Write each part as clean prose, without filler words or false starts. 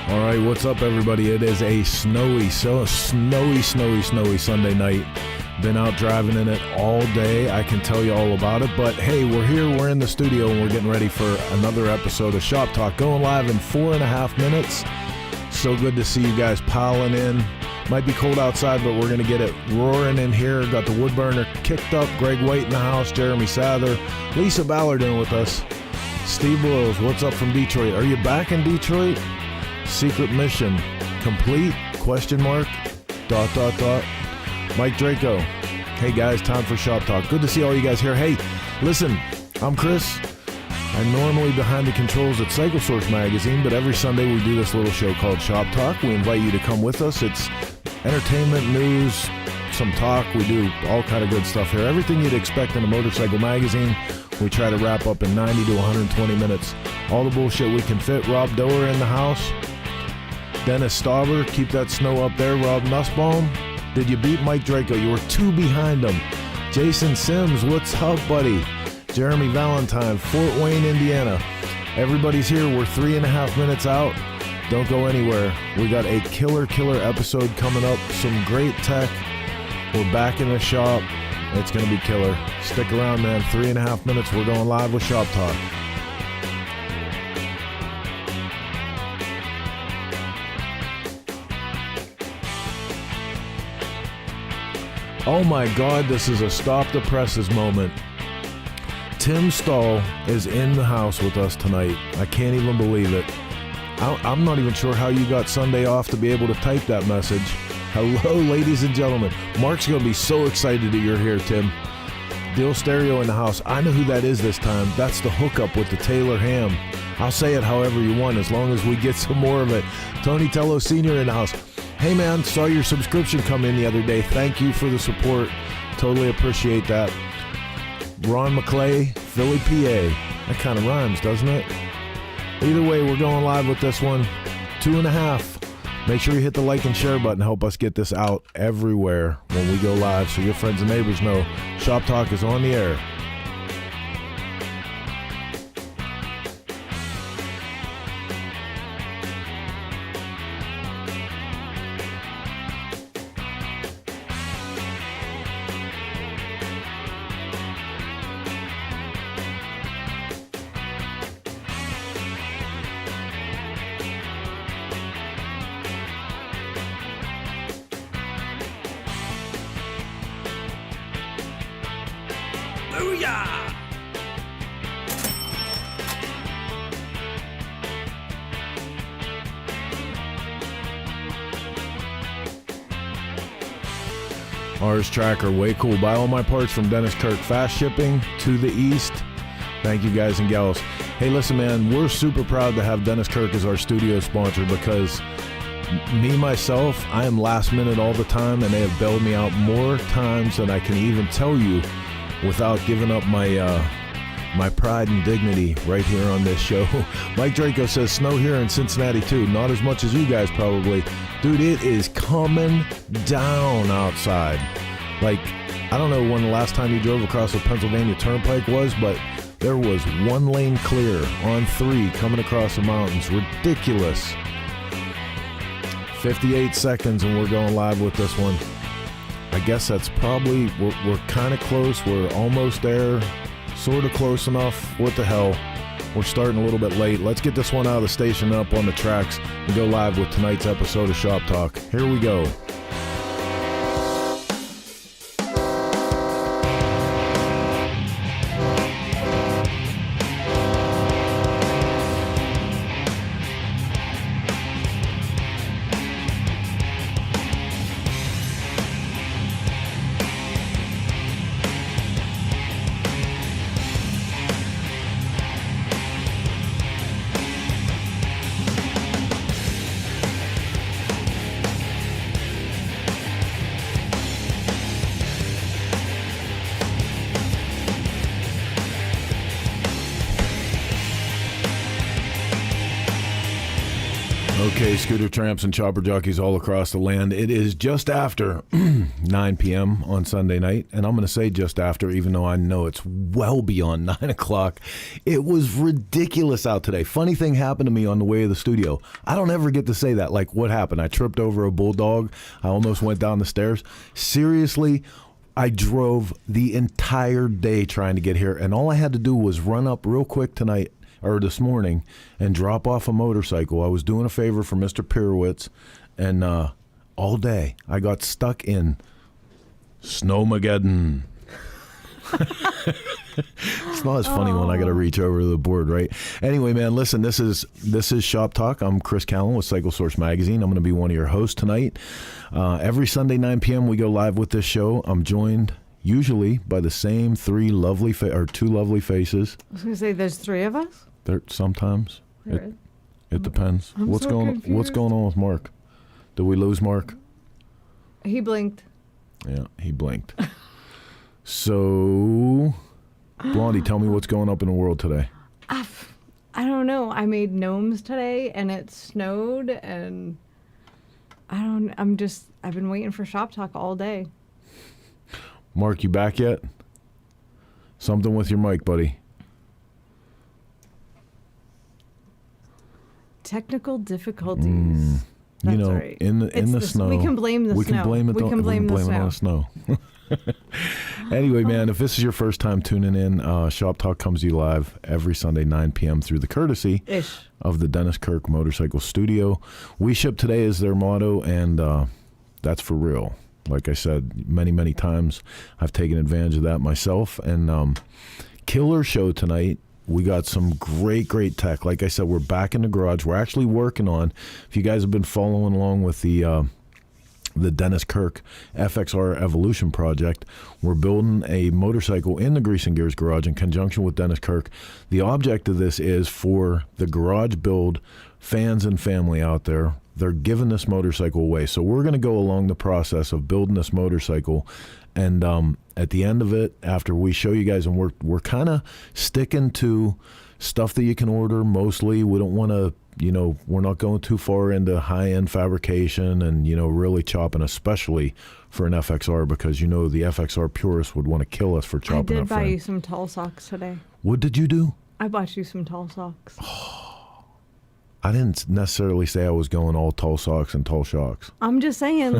All right, what's up, everybody? It is a snowy Sunday night. Been out driving in it all day. I can tell you all about it. But hey, we're here. We're in the studio, and we're getting ready for another episode of Shop Talk, going live in 4.5 minutes. So good to see you guys piling in. Might be cold outside, but we're going to get it roaring in here. Got the wood burner kicked up. Greg White in the house. Jeremy Sather. Lisa Ballard in with us. Steve Boyles, what's up from Detroit? Are you back in Detroit? Secret mission complete? Question mark. ... Mike Draco. Hey guys, time for Shop Talk. Good to see all you guys here. Hey, listen, I'm Chris. I'm normally behind the controls at Cycle Source Magazine, but every Sunday we do this little show called Shop Talk. We invite you to come with us. It's entertainment, news, some talk. We do all kind of good stuff here. Everything you'd expect in a motorcycle magazine, we try to wrap up in 90 to 120 minutes. All the bullshit we can fit. Rob Doer in the house. Dennis Stauber, keep that snow up there. Rob Nussbaum, did you beat Mike Draco? You were 2 behind him. Jason Sims, what's up, buddy? Jeremy Valentine, Fort Wayne, Indiana. Everybody's here. We're 3.5 minutes out. Don't go anywhere. We got a killer episode coming up. Some great tech. We're back in the shop. It's going to be killer. Stick around, man. 3.5 minutes. We're going live with Shop Talk. Oh my God, this is a stop the presses moment. Tim Stahl is in the house with us tonight. I can't even believe it. I'm not even sure how you got Sunday off to be able to type that message. Hello, ladies and gentlemen. Mark's going to be so excited that you're here, Tim. Deal Stereo in the house. I know who that is this time. That's the hookup with the Taylor ham. I'll say it however you want as long as we get some more of it. Tony Tello Sr. in the house. Hey man, saw your subscription come in the other day. Thank you for the support. Totally appreciate that. Ron McClay, Philly, PA. That kind of rhymes, doesn't it? Either way, we're going live with this one. 2.5. Make sure you hit the like and share button. Help us get this out everywhere when we go live so your friends and neighbors know Shop Talk is on the air. Ars Tracker, way cool. Buy all my parts from Dennis Kirk. Fast shipping to the east. Thank you guys and gals. Hey, listen, man, we're super proud to have Dennis Kirk as our studio sponsor because myself, I am last minute all the time, and they have bailed me out more times than I can even tell you without giving up my pride and dignity right here on this show. Mike Draco says snow here in Cincinnati too. Not as much as you guys probably. Dude, it is coming down outside. Like, I don't know when the last time you drove across the Pennsylvania Turnpike was, but there was 1 lane clear on 3 coming across the mountains. Ridiculous. 58 seconds and we're going live with this one. I guess that's probably, we're kind of close. We're almost there. Sort of close enough. What the hell? We're starting a little bit late. Let's get this one out of the station up on the tracks and go live with tonight's episode of Shop Talk. Here we go. Okay, scooter tramps and chopper jockeys all across the land. It is just after 9 p.m. on Sunday night, and I'm going to say just after, even though I know it's well beyond 9 o'clock. It was ridiculous out today. Funny thing happened to me on the way to the studio. I don't ever get to say that. Like, what happened? I tripped over a bulldog. I almost went down the stairs. Seriously, I drove the entire day trying to get here, and all I had to do was run up real quick tonight, or this morning, and drop off a motorcycle. I was doing a favor for Mr. Pirowitz, and all day I got stuck in Snowmageddon. It's not as funny when I got to reach over to the board, right? Anyway, man, listen, this is Shop Talk. I'm Chris Callen with Cycle Source Magazine. I'm going to be one of your hosts tonight. Every Sunday, 9 p.m., we go live with this show. I'm joined usually by the same two lovely faces. I was going to say, there's three of us? There sometimes. It depends. What's so going confused. What's going on with Mark? Did we lose Mark? He blinked. Yeah, he blinked. So, Blondie, tell me what's going up in the world today. I don't know. I made gnomes today, and it snowed, and I've been waiting for Shop Talk all day. Mark, you back yet? Something with your mic, buddy. Technical difficulties. That's right. in the snow. We can blame the snow. We can blame it on the snow. Anyway, man, if this is your first time tuning in, Shop Talk comes to you live every Sunday, 9 p.m. through the courtesy of the Dennis Kirk Motorcycle Studio. We ship today is their motto, and that's for real. Like I said many, many times, I've taken advantage of that myself. And killer show tonight. We got some great tech. Like I said, we're back in the garage. We're actually working on, if you guys have been following along with the Dennis Kirk FXR Evolution project, we're building a motorcycle in the Grease and Gears garage in conjunction with Dennis Kirk. The object of this is for the garage build fans and family out there. They're giving this motorcycle away. So we're going to go along the process of building this motorcycle. And at the end of it, after we show you guys, and we're kind of sticking to stuff that you can order mostly. We don't want to, we're not going too far into high-end fabrication and, really chopping, especially for an FXR, because, the FXR purists would want to kill us for chopping that frame. I did buy you some tall socks today. What did you do? I bought you some tall socks. I didn't necessarily say I was going all tall socks and tall shocks. I'm just saying,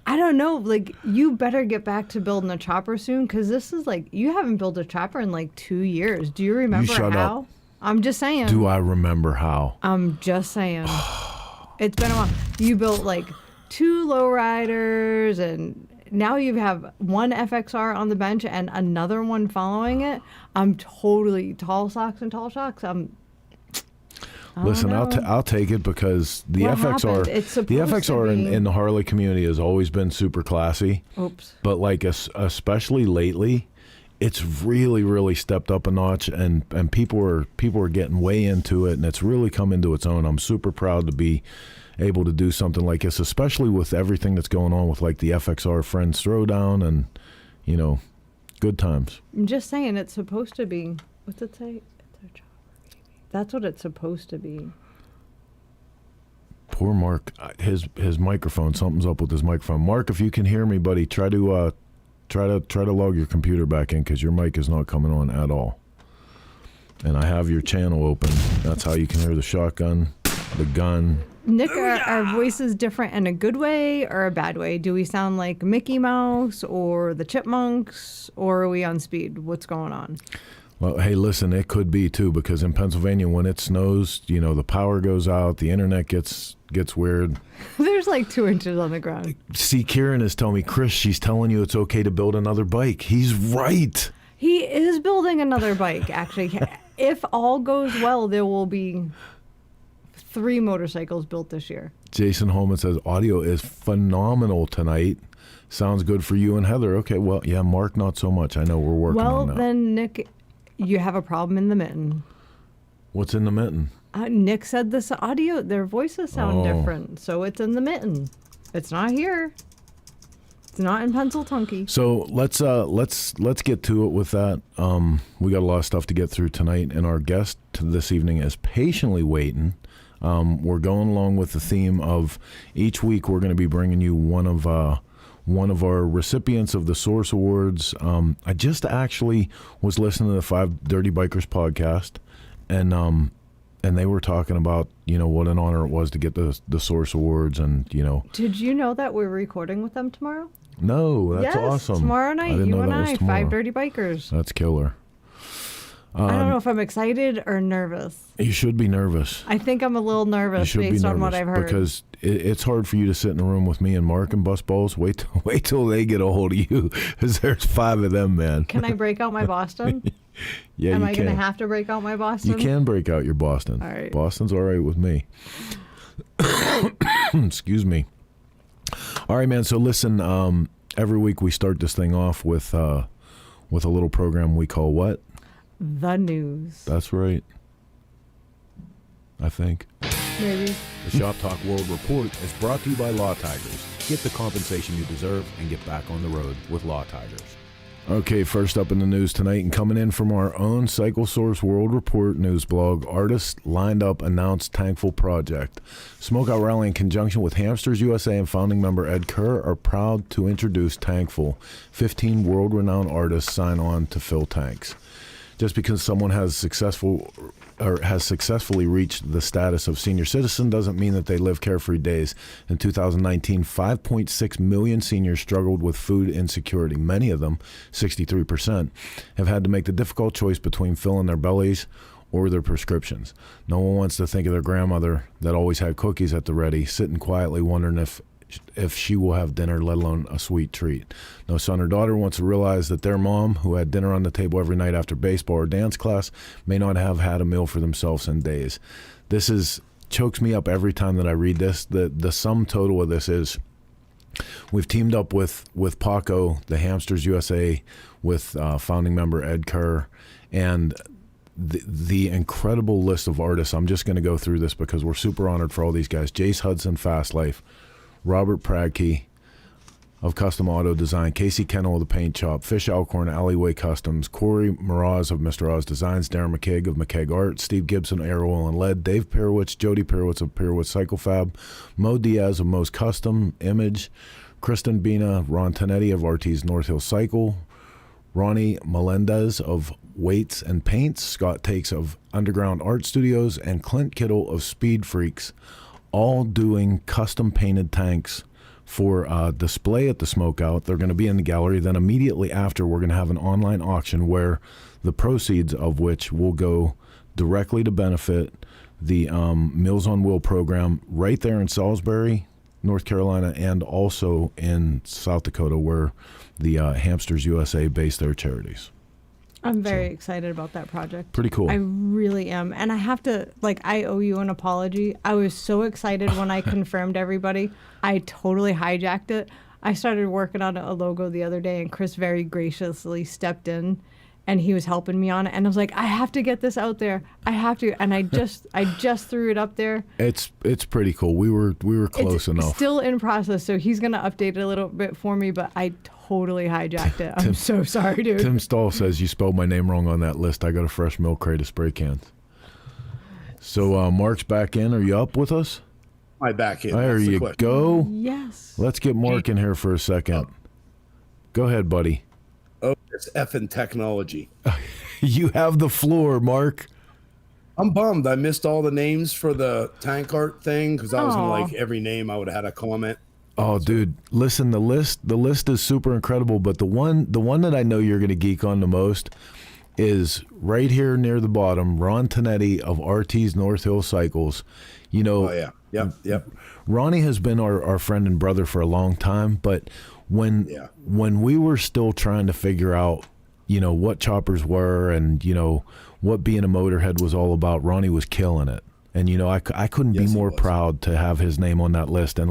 I don't know, you better get back to building a chopper soon, because this is you haven't built a chopper in 2 years. Do you remember shut how? Up. I'm just saying. Do I remember how? I'm just saying. It's been a while. You built 2 lowriders, and now you have one FXR on the bench and another one following it. I'm totally tall socks and tall shocks. Listen, I'll take it, because the FXR in the Harley community has always been super classy. Oops. But especially lately, it's really stepped up a notch, and people are getting way into it, and it's really come into its own. I'm super proud to be able to do something like this, especially with everything that's going on with the FXR Friends Throwdown, and good times. I'm just saying, it's supposed to be. What's it say? That's what it's supposed to be. Poor Mark, his microphone. Something's up with his microphone. Mark, if you can hear me, buddy, try to log your computer back in, because your mic is not coming on at all. And I have your channel open. That's how you can hear the shotgun, the gun. Nick, are our voices different in a good way or a bad way? Do we sound like Mickey Mouse or the Chipmunks, or are we on speed? What's going on? Well, hey, listen, it could be too, because in Pennsylvania, when it snows, the power goes out, the internet gets weird. There's 2 inches on the ground. See, Kieran is telling me, Chris, she's telling you it's okay to build another bike. He's right. He is building another bike, actually. If all goes well, there will be 3 motorcycles built this year. Jason Holman says, audio is phenomenal tonight. Sounds good for you and Heather. Okay, well, yeah, Mark, not so much. I know we're working on that. Well, then, Nick, you have a problem in the mitten. What's in the mitten? Nick said this audio, their voices sound different, so it's in the mitten. It's not here. It's not in Pennsylvania. So let's get to it with that. We got a lot of stuff to get through tonight, and our guest this evening is patiently waiting. We're going along with the theme of each week we're going to be bringing you one of our recipients of the Source Awards. I just actually was listening to the 5 Dirty Bikers podcast, and they were talking about, what an honor it was to get the Source Awards, and, Did you know that we're recording with them tomorrow? No, that's awesome. Tomorrow night, you and I, 5 Dirty Bikers. That's killer. I don't know if I'm excited or nervous. You should be nervous. I think I'm a little nervous based on what I've heard. Because it's hard for you to sit in a room with me and Mark and bust balls. Wait till they get a hold of you, because there's 5 of them, man. Can I break out my Boston? Yeah, Am I going to have to break out my Boston? You can break out your Boston. All right. Boston's all right with me. Excuse me. All right, man. So listen, every week we start this thing off with a little program we call what? The news. That's right. I think. Maybe. The Shop Talk World Report is brought to you by Law Tigers. Get the compensation you deserve and get back on the road with Law Tigers. Okay, first up in the news tonight, and coming in from our own Cycle Source World Report news blog, artists lined up announced Tankful project. Smokeout Rally in conjunction with Hamsters USA and founding member Ed Kerr are proud to introduce Tankful. 15 world-renowned artists sign on to fill tanks. Just because someone has successfully reached the status of senior citizen doesn't mean that they live carefree days. In 2019, 5.6 million seniors struggled with food insecurity. Many of them, 63%, have had to make the difficult choice between filling their bellies or their prescriptions. No one wants to think of their grandmother that always had cookies at the ready, sitting quietly wondering if she will have dinner, let alone a sweet treat. No son or daughter wants to realize that their mom, who had dinner on the table every night after baseball or dance class, may not have had a meal for themselves in days. This chokes me up every time that I read this. The sum total of this is we've teamed up with Paco, the Hamsters USA, with founding member Ed Kerr, and the incredible list of artists. I'm just going to go through this because we're super honored for all these guys. Jace Hudson, Fast Life, Robert Pradke of Custom Auto Design, Casey Kennel of the Paint Shop, Fish Alcorn Alleyway Customs, Corey Mraz of Mr. Oz Designs, Darren McKeag of McKeag Art, Steve Gibson, Air Oil and Lead, Dave Pirowitz, Jody Pirowitz of Pirowitz Cycle Fab, Mo Diaz of Mo's Custom Image, Kristen Bina, Ron Tinetti of RT's North Hill Cycle, Ronnie Melendez of Weights and Paints, Scott Takes of Underground Art Studios, and Clint Kittle of Speed Freaks, all doing custom painted tanks for display at the Smokeout. They're going to be in the gallery. Then immediately after, we're going to have an online auction where the proceeds of which will go directly to benefit the Meals on Wheel program right there in Salisbury, North Carolina, and also in South Dakota, where the Hamsters USA base their charities. I'm very excited about that project. Pretty cool. I really am. And I have to, I owe you an apology. I was so excited when I confirmed everybody. I totally hijacked it. I started working on a logo the other day, and Chris very graciously stepped in, and he was helping me on it. And I was like, I have to get this out there. I have to. And I just threw it up there. It's pretty cool. We were close enough. Still in process, so he's going to update it a little bit for me, but I totally hijacked it. I'm so sorry, dude. Tim Stahl says you spelled my name wrong on that list. I got a fresh milk crate of spray cans. So Mark's back in. Are you up with us? I'm back in. There you go. Yes. Let's get Mark in here for a second. Go ahead, buddy. Oh, it's effing technology. You have the floor, Mark. I'm bummed. I missed all the names for the tank art thing because I was going to like every name I would have had a comment. Oh, dude, listen, the list is super incredible, but the one that I know you're going to geek on the most is right here near the bottom, Ron Tinetti of RT's North Hill Cycles. You know, oh, yeah. Yep. Ronnie has been our friend and brother for a long time, but when we were still trying to figure out, what choppers were and, what being a motorhead was all about, Ronnie was killing it. And, I couldn't be more proud to have his name on that list. And,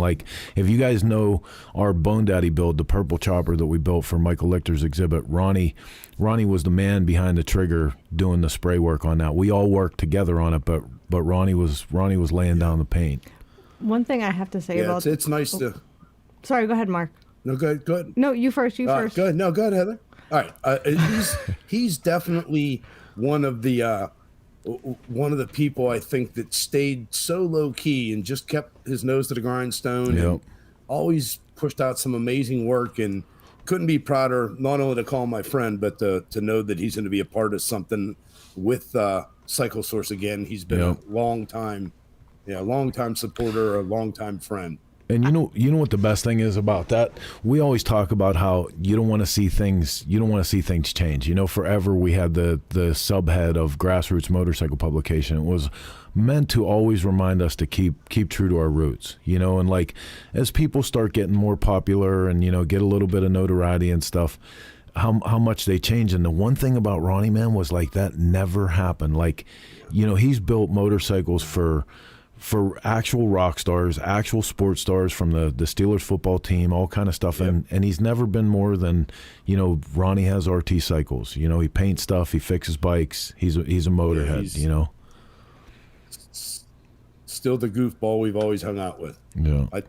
if you guys know our Bone Daddy build, the purple chopper that we built for Michael Lichter's exhibit, Ronnie was the man behind the trigger doing the spray work on that. We all worked together on it, but Ronnie was laying down the paint. One thing I have to say about... it's nice to... Sorry, go ahead, Mark. No, good. No, you first, first. Good. No, go ahead, Heather. All right. He's definitely one of the one of the people I think that stayed so low key and just kept his nose to the grindstone and always pushed out some amazing work, and couldn't be prouder not only to call him my friend, but to know that he's going to be a part of something with Cycle Source again. He's been a long time supporter, a long time friend. And you know what the best thing is about that? We always talk about how you don't want to see things change. You know, forever we had the subhead of Grassroots Motorcycle Publication. It was meant to always remind us to keep true to our roots, you know, and like as people start getting more popular and, you know, get a little bit of notoriety and stuff, how much they change. And the one thing about Ronnie, man, was like that never happened. Like, you know, he's built motorcycles for actual rock stars, actual sports stars from the Steelers football team, all kind of stuff. And he's never been more than, you know, Ronnie has RT cycles. You know, he paints stuff, he fixes bikes. He's a motorhead, you know. Still the goofball we've always hung out with. Yeah. I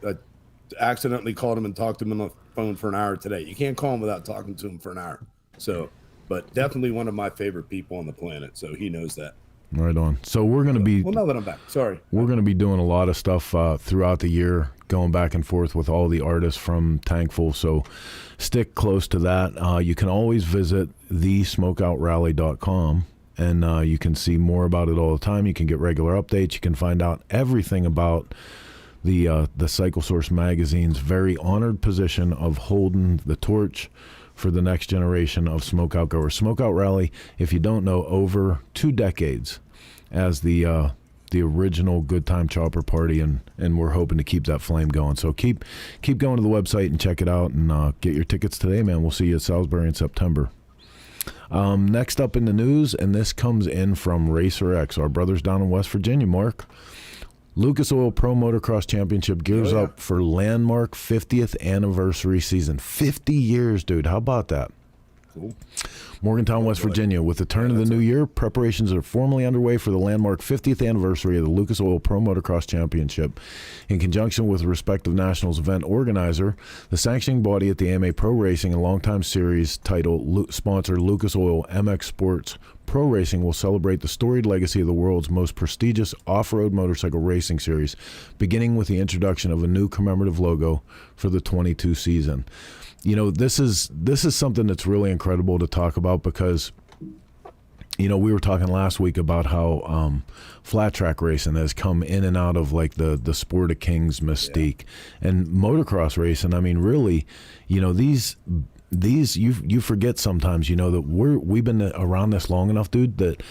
accidentally called him and talked to him on the phone for an hour today. You can't call him without talking to him for an hour. So, but definitely one of my favorite people on the planet. So he knows that. Right on. So we're going to be... Well, now that I'm back. Sorry. We're going to be doing a lot of stuff throughout the year, going back and forth with all the artists from Tankful. So stick close to that. You can always visit thesmokeoutrally.com, and you can see more about it all the time. You can get regular updates. You can find out everything about the Cycle Source magazine's very honored position of holding the torch for the next generation of smokeout goers. Smokeout Rally, if you don't know, over 2 decades as the original Good Time Chopper Party, and we're hoping to keep that flame going. So keep going to the website and check it out, and get your tickets today, man. We'll see you at Salisbury in September. Next up in the news, and this comes in from Racer X, our brothers down in West Virginia, Mark. Lucas Oil Pro Motocross Championship gears up for landmark 50th anniversary season. 50 years, dude. How about that? Cool. Morgantown, West Virginia. With the turn of the new year, preparations are formally underway for the landmark 50th anniversary of the Lucas Oil Pro Motocross Championship. In conjunction with the respective nationals event organizer, the sanctioning body at the AMA Pro Racing and longtime series title sponsor Lucas Oil MX Sports Pro Racing will celebrate the storied legacy of the world's most prestigious off-road motorcycle racing series, beginning with the introduction of a new commemorative logo for the 22 season. You know, this is something that's really incredible to talk about because, you know, we were talking last week about how flat track racing has come in and out of like the Sport of Kings mystique, and motocross racing. I mean, really, you know, these you forget sometimes, you know, that we've been around this long enough, dude, that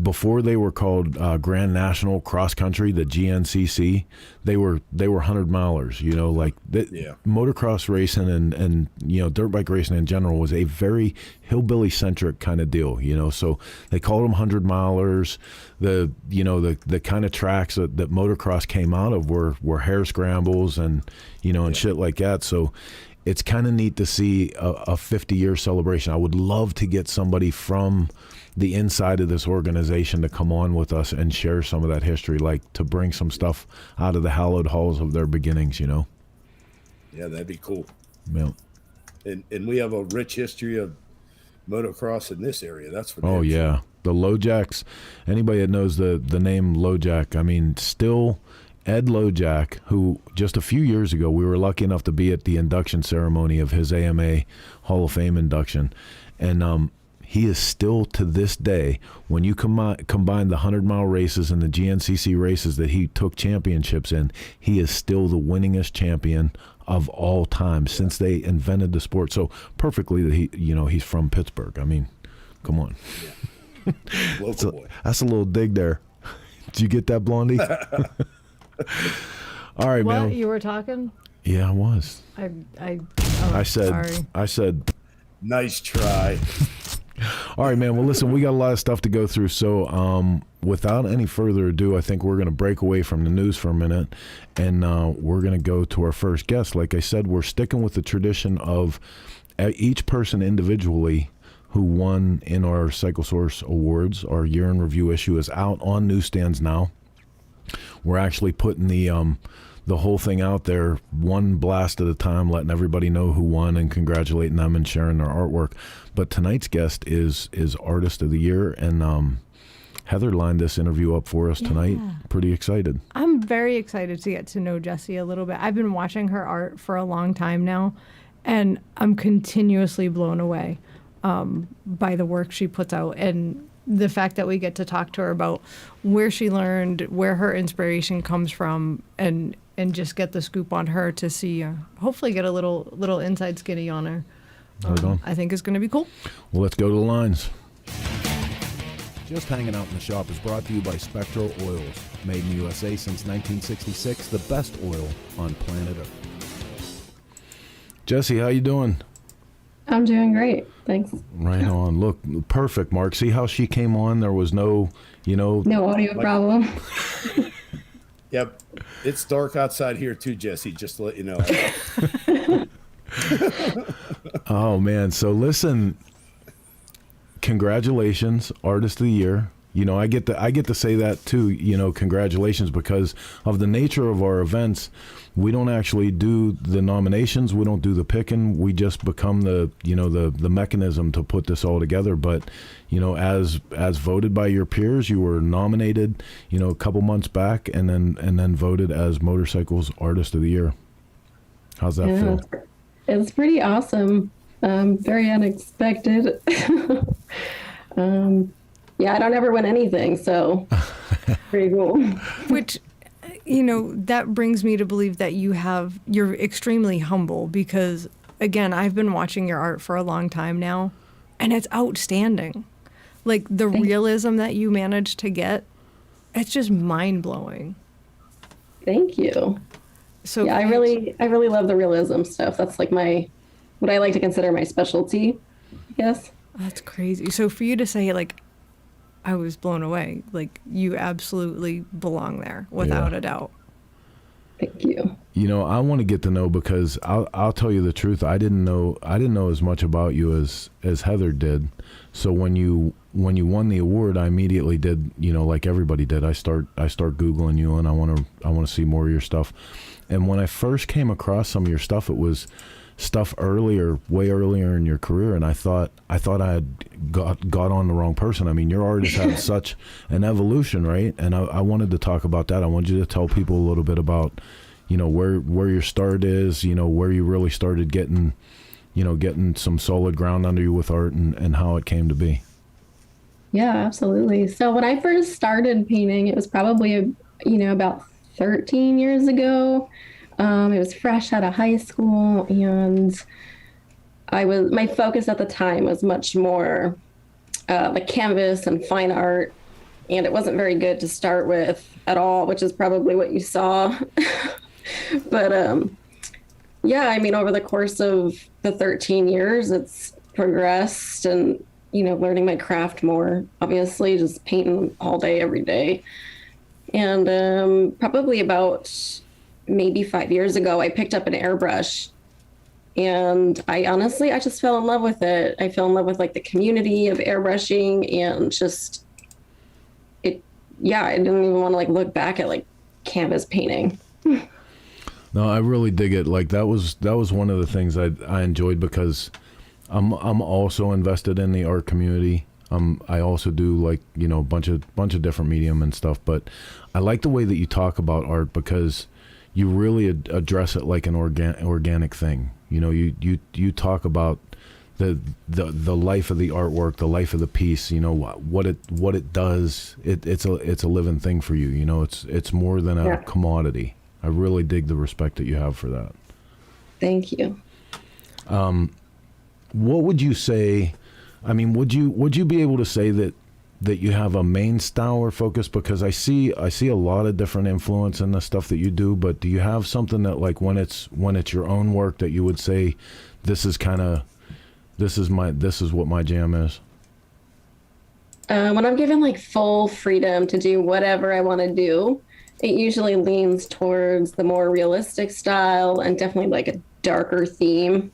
before they were called Grand National Cross Country, the GNCC, they were 100 milers, you know, like motocross racing and you know, dirt bike racing in general was a very hillbilly centric kind of deal, you know, so they called them 100 milers. The kind of tracks that motocross came out of were hare scrambles and, you know, and shit like that. So it's kind of neat to see a 50-year celebration. I would love to get somebody from the inside of this organization to come on with us and share some of that history, like to bring some stuff out of the hallowed halls of their beginnings, you know? Yeah, that'd be cool. Yeah. And we have a rich history of motocross in this area. That's for Oh, yeah. The Lojacks, anybody that knows the name Lojack, I mean, still Ed Lojack, who just a few years ago, we were lucky enough to be at the induction ceremony of his AMA Hall of Fame induction. And he is still to this day, when you combine the 100-mile races and the GNCC races that he took championships in, he is still the winningest champion of all time since they invented the sport. So perfectly that he's from Pittsburgh. I mean, come on. Yeah. Local boy. That's a little dig there. Did you get that, Blondie? All right, man. You were talking? Yeah, I was. I said. Nice try. All right, man. Well, listen, we got a lot of stuff to go through. So without any further ado, I think we're going to break away from the news for a minute, and we're going to go to our first guest. Like I said, we're sticking with the tradition of each person individually who won in our Cycle Source Awards. Our year in review issue is out on newsstands now. We're actually putting the whole thing out there one blast at a time, letting everybody know who won and congratulating them and sharing their artwork. But tonight's guest is Artist of the Year, and Heather lined this interview up for us tonight. Pretty excited. I'm very excited to get to know Jessie a little bit. I've been watching her art for a long time now, and I'm continuously blown away by the work she puts out, and the fact that we get to talk to her about where she learned, where her inspiration comes from, and just get the scoop on her to see, hopefully get a little inside skinny on her. I think it's going to be cool. Well, let's go to the lines. Just Hanging Out in the Shop is brought to you by Spectral Oils. Made in the USA since 1966, the best oil on planet Earth. Jessie, how you doing? I'm doing great. Thanks. Right on. Look, perfect, Mark. See how she came on? There was no, no audio problem. Yep. It's dark outside here too, Jessie, just to let you know. Oh, man. So listen, congratulations, Artist of the Year. I get to say that too, congratulations, because of the nature of our events. We don't actually do the nominations. We don't do the picking. We just become the mechanism to put this all together. But, as voted by your peers, you were nominated, a couple months back, and then voted as Motorcycles Artist of the Year. How's that feel? It's pretty awesome. Very unexpected. I don't ever win anything, so pretty cool. Which, that brings me to believe that you're extremely humble, because, again, I've been watching your art for a long time now, and it's outstanding. Like, the realism that you managed to get, it's just mind-blowing. Thank you. So yeah, I really love the realism stuff. That's like what I like to consider my specialty, I guess. That's crazy. So for you to say, like, I was blown away, like, you absolutely belong there without a doubt. Thank you. I want to get to know, because I'll tell you the truth. I didn't know as much about you as Heather did. So when you won the award, I immediately did, like everybody did. I start Googling you, and I want to see more of your stuff. And when I first came across some of your stuff, it was stuff way earlier in your career, and I thought I had got on the wrong person. I mean, your art has had such an evolution, right? And I wanted to talk about that. I wanted you to tell people a little bit about, where your start is, where you really started getting some solid ground under you with art, and how it came to be. Yeah, absolutely. So when I first started painting, it was probably, about 13 years ago. It was fresh out of high school, and my focus at the time was much more like canvas and fine art, and it wasn't very good to start with at all, which is probably what you saw. But over the course of the 13 years, it's progressed, and learning my craft more, obviously, just painting all day, every day. And probably about maybe 5 years ago, I picked up an airbrush, and I just fell in love with it. I fell in love with like the community of airbrushing, and just I didn't even want to look back at canvas painting. No, I really dig it. Like that was one of the things I enjoyed, because I'm also invested in the art community. I also do a bunch of different medium and stuff, but I like the way that you talk about art, because you really address it like an organic thing. You talk about the life of the artwork, the life of the piece. What it does. It's a living thing for you. It's more than a commodity. I really dig the respect that you have for that. Thank you. What would you say? I mean, would you be able to say that you have a main style or focus? Because I see a lot of different influence in the stuff that you do, but do you have something that when it's your own work that you would say, this is what my jam is? When I'm given full freedom to do whatever I want to do, it usually leans towards the more realistic style, and definitely a darker theme.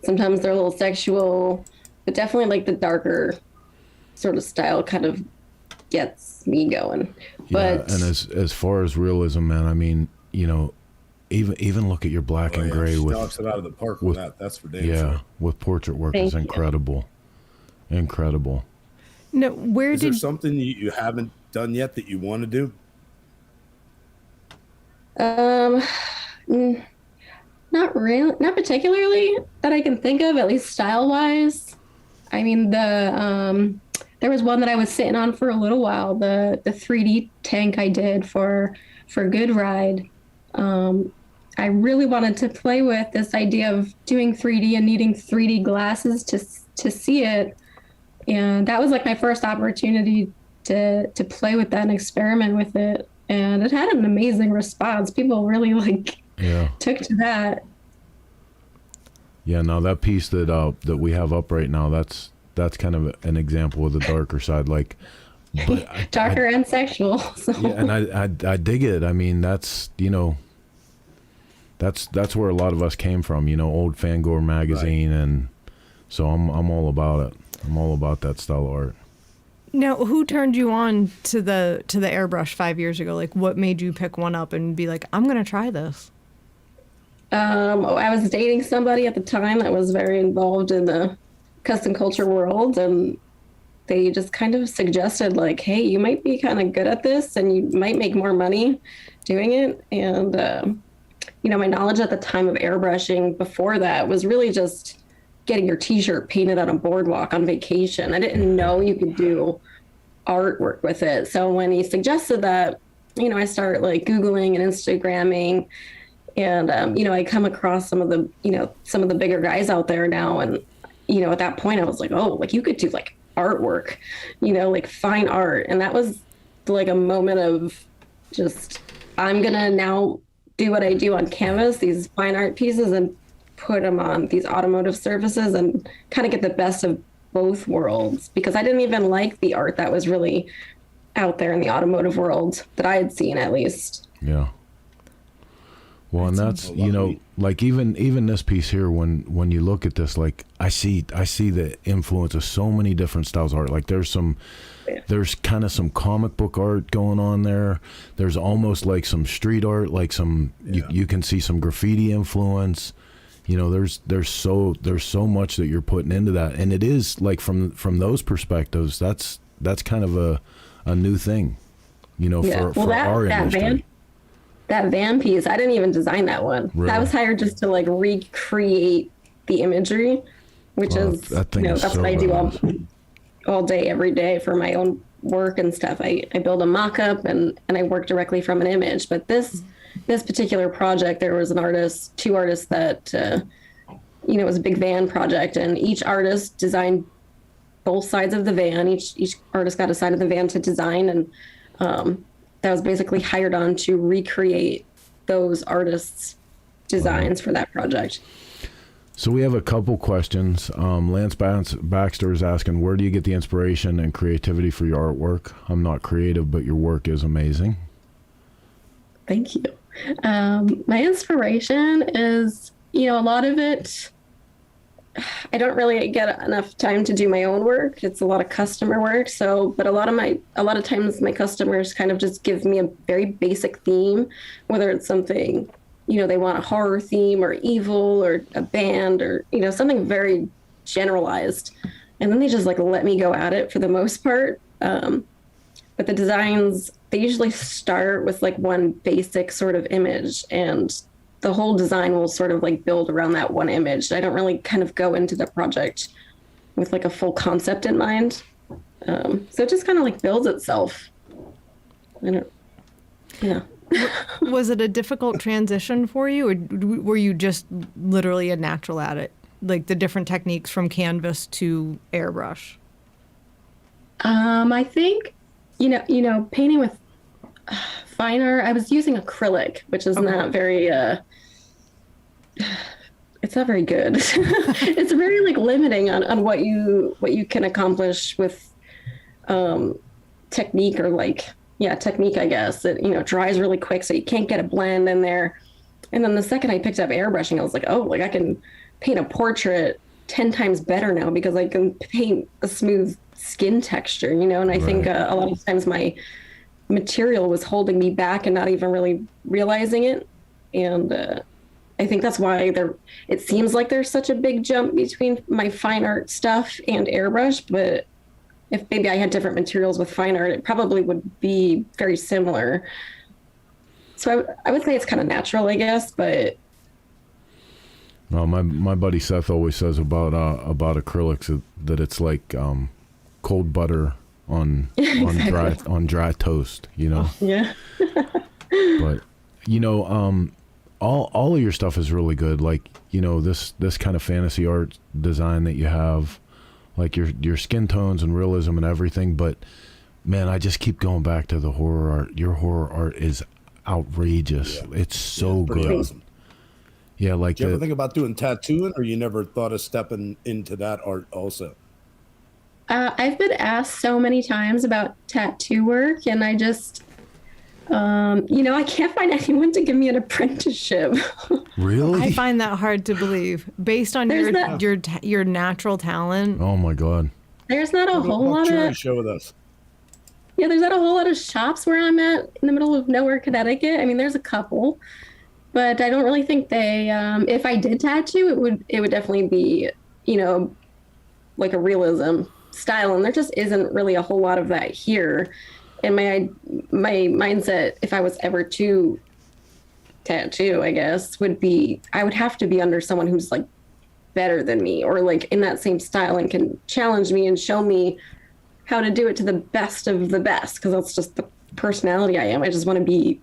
Sometimes they're a little sexual, but definitely the darker sort of style kind of gets me going. But and as far as realism, man, I mean, even look at your black and gray. She with knocks it out of the park with that. That's for damn sure. With portrait work is incredible. Incredible. No, where Is there something you haven't done yet that you want to do? Not really, not particularly that I can think of, at least style wise. I mean, there was one that I was sitting on for a little while, the 3D tank I did for Good Ride. I really wanted to play with this idea of doing 3D and needing 3D glasses to see it. And that was like my first opportunity to play with that and experiment with it. And it had an amazing response. People really took to that. Yeah, now that piece that we have up right now, that's kind of an example of the darker side, like, but darker and sexual. So. Yeah, and I dig it. I mean, that's that's where a lot of us came from, old Fangor magazine, right. And so I'm all about it. I'm all about that style of art. Now, who turned you on to the airbrush 5 years ago? Like, what made you pick one up and be like, I'm going to try this? I was dating somebody at the time that was very involved in the custom culture world, and they just kind of suggested, like, hey, you might be kind of good at this and you might make more money doing it. And, my knowledge at the time of airbrushing before that was really just getting your t-shirt painted on a boardwalk on vacation. I didn't know you could do artwork with it. So when he suggested that, I start like Googling and Instagramming, and, I come across some of the bigger guys out there now. And, at that point I was like, oh, like you could do like artwork, like fine art. And that was like a moment of just, I'm going to now do what I do on canvas, these fine art pieces, and put them on these automotive surfaces and kind of get the best of both worlds, because I didn't even like the art that was really out there in the automotive world that I had seen, at least. Yeah. Well, and that's, like even this piece here, when you look at this, like I see the influence of so many different styles of art. Like there's kind of some comic book art going on there. There's almost like some street art, like some, you can see some graffiti influence. There's so much that you're putting into that. And it is like from those perspectives, that's kind of a new thing, for our industry. That van piece, I didn't even design that one. Really? I was hired just to like recreate the imagery, which is that's what I do all day, every day for my own work and stuff. I build a mock-up and I work directly from an image. But this particular project, there was two artists that, it was a big van project, and each artist designed both sides of the van. Each artist got a side of the van to design, and that was basically hired on to recreate those artists' designs for that project. So we have a couple questions. Lance Baxter is asking, where do you get the inspiration and creativity for your artwork? I'm not creative, but your work is amazing. Thank you. My inspiration is, a lot of it, I don't really get enough time to do my own work. It's a lot of customer work. But a lot of times my customers kind of just give me a very basic theme, whether it's something, they want a horror theme or evil or a band or, something very generalized. And then they just like let me go at it for the most part. But the designs, they usually start with like one basic sort of image, and the whole design will sort of like build around that one image. I don't really kind of go into the project with like a full concept in mind. So it just kind of like builds itself. Was it a difficult transition for you, or were you just literally a natural at it? Like the different techniques from canvas to airbrush? I think, painting with fine art, I was using acrylic, which is not very, it's not very good. It's very like limiting on what you can accomplish with technique, or technique, I guess. It, dries really quick, so you can't get a blend in there. And then the second I picked up airbrushing, I was like, oh, like I can paint a portrait 10 times better now because I can paint a smooth skin texture, and I think a lot of times my material was holding me back and not even really realizing it. And I think that's why it seems like there's such a big jump between my fine art stuff and airbrush, but if maybe I had different materials with fine art, it probably would be very similar. So I would say it's kind of natural, I guess, but. Well, my buddy Seth always says about acrylics that it's like cold butter on Exactly. on dry toast, you know. Yeah. But you know, all of your stuff is really good. Like, you know, this kind of fantasy art design that you have, like your skin tones and realism and everything. But man, I just keep going back to the horror art. Your horror art is outrageous. Yeah. It's so Pretty good. awesome. Yeah, like Did you ever think about doing tattooing, or you never thought of stepping into that art also? I've been asked so many times about tattoo work, and I just, I can't find anyone to give me an apprenticeship. Really? I find that hard to believe based on your natural talent. Oh my God. There's not a whole lot of show with us. Yeah, there's not a whole lot of shops where I'm at in the middle of nowhere, Connecticut. I mean, there's a couple, but I don't really think they. If I did tattoo, it would definitely be, like a realism style, and there just isn't really a whole lot of that here. And my mindset, if I was ever to tattoo, I guess, would be I would have to be under someone who's like better than me, or like in that same style and can challenge me and show me how to do it to the best of the best, because that's just the personality I am. I just want to be,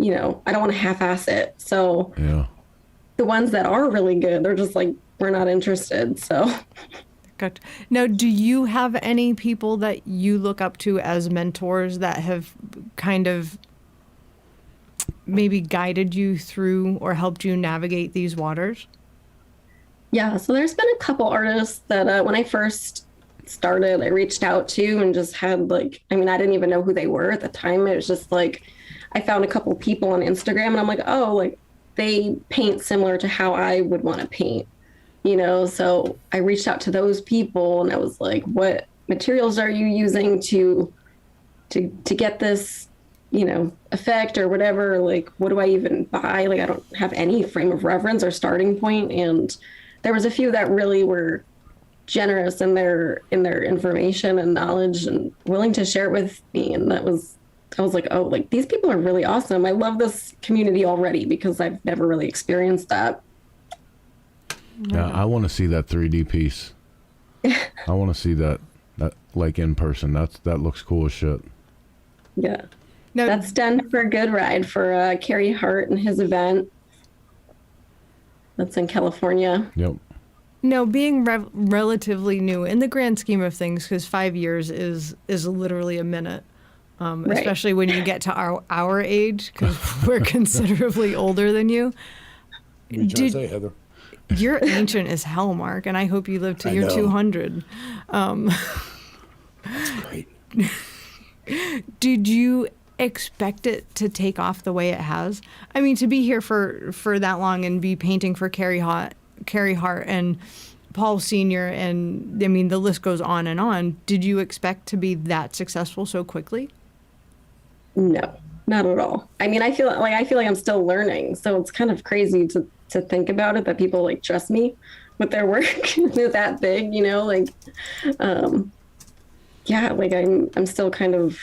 I don't want to half-ass it. So Yeah. the ones that are really good, they're just like, we're not interested. So Gotcha. Now, do you have any people that you look up to as mentors that have kind of maybe guided you through or helped you navigate these waters? yeah, so there's been a couple artists that when I first started, I reached out to and just had I didn't even know who they were at the time. It was just like, I found a couple people on Instagram and I'm like, oh, like they paint similar to how I would want to paint, so I reached out to those people and I was like, what materials are you using to get this, effect or whatever? Like, what do I even buy? Like, I don't have any frame of reference or starting point. And there was a few that really were generous in their information and knowledge and willing to share it with me. And I was like, oh, like these people are really awesome. I love this community already because I've never really experienced that. Yeah, I want to see that 3D piece. I want to see that like in person. That looks cool as shit. Yeah. No, That's done for Good Ride for Kerry Hart and his event. That's in California. Yep. no, being relatively new in the grand scheme of things, because 5 years is literally a minute. Right. Especially when you get to our age, because we're considerably older than you. What are you trying to say, Heather? You're ancient as hell, Mark, and I hope you live to your 200. Great. Did you expect it to take off the way it has? I mean, to be here for that long and be painting for Kerry Hart and Paul Sr. and I mean the list goes on and on. Did you expect to be that successful so quickly? No, not at all. I mean, I feel like I'm still learning, so it's kind of crazy to think about it that people like trust me with their work. They're that big, yeah, like I'm still kind of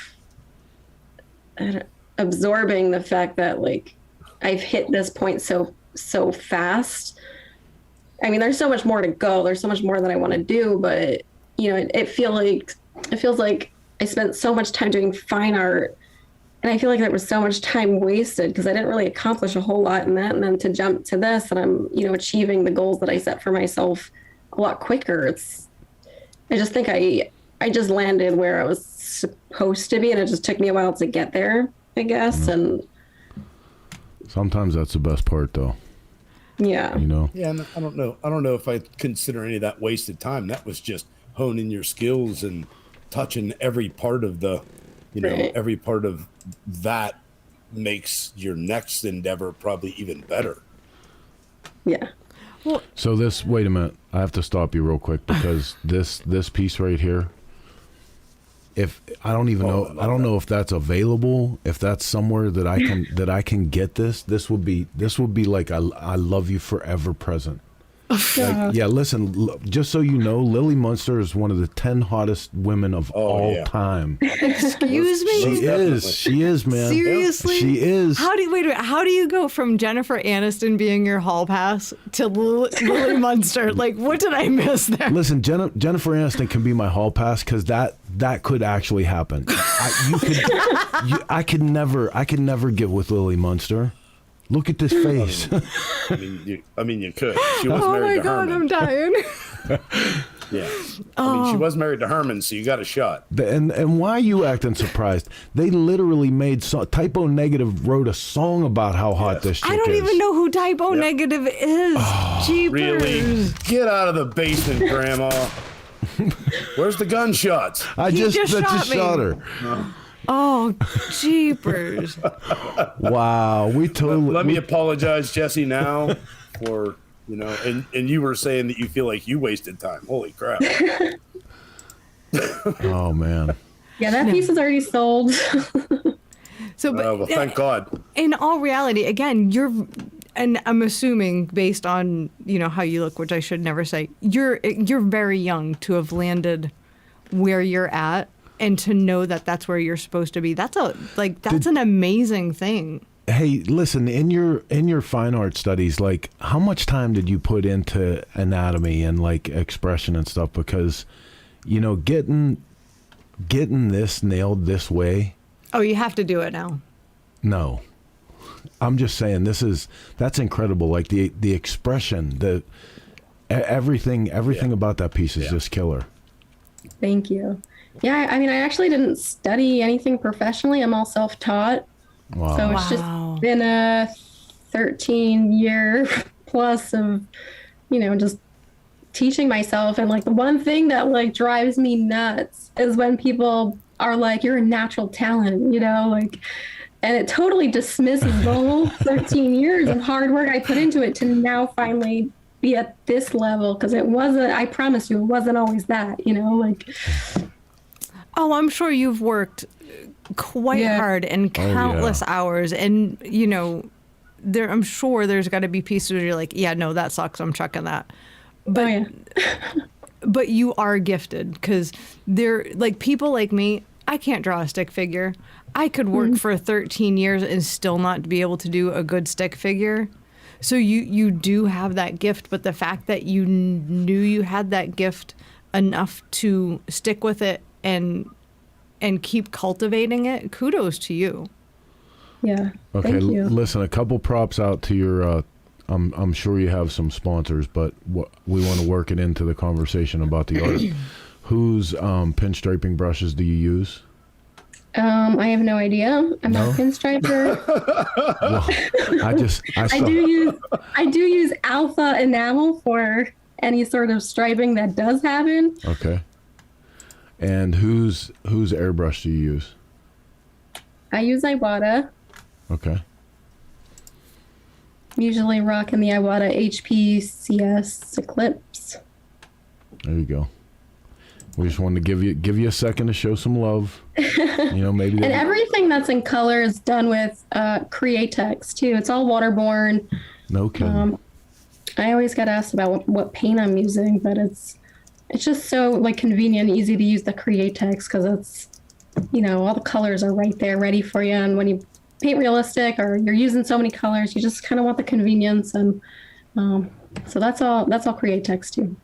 absorbing the fact that like I've hit this point so fast. I mean, there's so much more to go. There's so much more that I want to do, but it feels like I spent so much time doing fine art, and I feel like there was so much time wasted because I didn't really accomplish a whole lot in that. And then to jump to this, and I'm achieving the goals that I set for myself a lot quicker. I just think I just landed where I was supposed to be, and it just took me a while to get there, I guess. And sometimes that's the best part, though. Yeah. Yeah, and I don't know if I consider any of that wasted time. That was just honing your skills and touching every part of the, Right. every part of that makes your next endeavor probably even better. Yeah. So wait a minute, I have to stop you real quick because this piece right here, if I don't know if that's available, if that's somewhere that I can get this would be like I love you forever present. Yeah, listen, just so you know, Lily Munster is one of the 10 hottest women of all time. Excuse me? She is, man. Seriously? She is. How do you go from Jennifer Aniston being your hall pass to Lily Munster? Like, what did I miss there? Listen, Jennifer Aniston can be my hall pass because that could actually happen. I could never get with Lily Munster. Look at this face. I mean, you could. She was married to Herman. I'm dying. Yeah. I mean, she was married to Herman, so you got a shot. And why are you acting surprised? They literally made Typo Negative wrote a song about how hot this chick is. I don't even know who Typo Negative is. Jeepers. Really? Get out of the basement, Grandma. Where's the gunshots? I just shot her. Oh, jeepers. Wow. Let me apologize, Jessie, now for, and you were saying that you feel like you wasted time. Holy crap. Oh, man. Yeah, that piece is already sold. Well, thank God. In all reality, again, and I'm assuming based on, how you look, which I should never say, you're very young to have landed where you're at. And to know that that's where you're supposed to be, that's an amazing thing. Hey, listen, in your fine art studies, like, how much time did you put into anatomy and like expression and stuff? Because, getting this nailed this way. Oh, you have to do it now. No, I'm just saying that's incredible. Like the expression, everything about that piece is just killer. Thank you. Yeah, I mean, I actually didn't study anything professionally. I'm all self-taught. Wow. So it's just been a 13-year plus of, just teaching myself. And like the one thing that like drives me nuts is when people are like, you're a natural talent, and it totally dismisses the whole 13 years of hard work I put into it to now finally be at this level. Because I promise you, it wasn't always that, Oh, I'm sure you've worked quite hard and countless hours. And, I'm sure there's got to be pieces where you're like, yeah, no, that sucks. I'm chucking that. But, but you are gifted because they're like people like me. I can't draw a stick figure. I could work for 13 years and still not be able to do a good stick figure. So you do have that gift. But the fact that you knew you had that gift enough to stick with it and keep cultivating it, kudos to you. Yeah. Okay, thank you. Listen, a couple props out to your I'm sure you have some sponsors, but we want to work it into the conversation about the art. Whose pinstriping brushes do you use? I have no idea. I'm not a pinstriper. Well, I do use alpha enamel for any sort of striping that does happen. Okay. And whose airbrush do you use? I use Iwata. Okay. Usually rocking the Iwata HP CS Eclipse. There you go. We just wanted to give you a second to show some love. Maybe. And everything that's in color is done with Createx too. It's all waterborne. No kidding. I always get asked about what paint I'm using, but it's just so like convenient and easy to use the Createx because it's, all the colors are right there ready for you. And when you paint realistic or you're using so many colors, you just kind of want the convenience. And so that's all Createx too.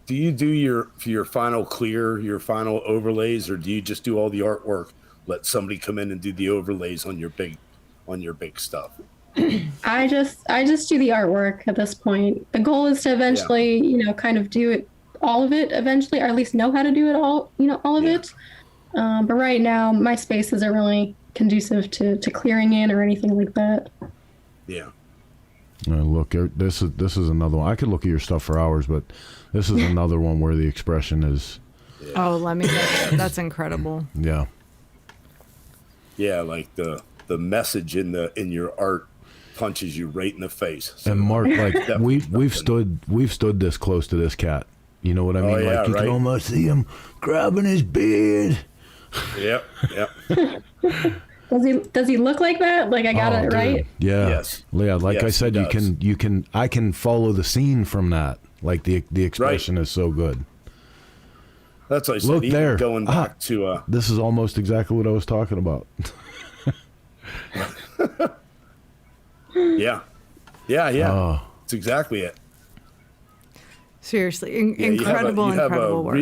Do you do your final clear, your final overlays, or do you just do all the artwork? Let somebody come in and do the overlays on your big stuff. I just do the artwork at this point. The goal is to eventually, kind of do it, all of it eventually, or at least know how to do it all, all of it. But right now, my space isn't really conducive to clearing in or anything like that. Yeah. Look, this is another one. I could look at your stuff for hours, but this is another one where the expression is. Yeah. Oh, let me. That's incredible. Yeah. Yeah, like the message in your art punches you right in the face. So, and Mark, like we've stood this close to this cat. You know what I mean? Yeah, like you right? can almost see him grabbing his beard. Yep. Does he look like that? Like I got it dude. right? Yeah. Yes. Yeah, like I Yes, said, he I can follow the scene from that. Like the expression is so good. That's what I said. Look even there. Going back to This is almost exactly what I was talking about. yeah. Oh. It's exactly it. Seriously, Yeah, incredible work.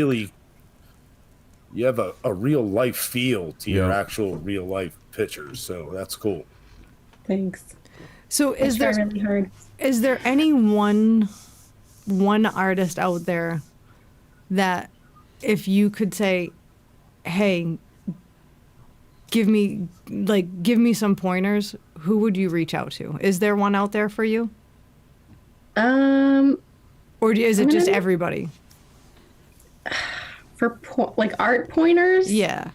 You have a real life feel to your Yeah. actual real life pictures, so that's cool. Thanks. So I try really hard. is there any one artist out there that if you could say, hey, give me some pointers, who would you reach out to? Is there one out there for you? Or is it just everybody? For like art pointers? Yeah.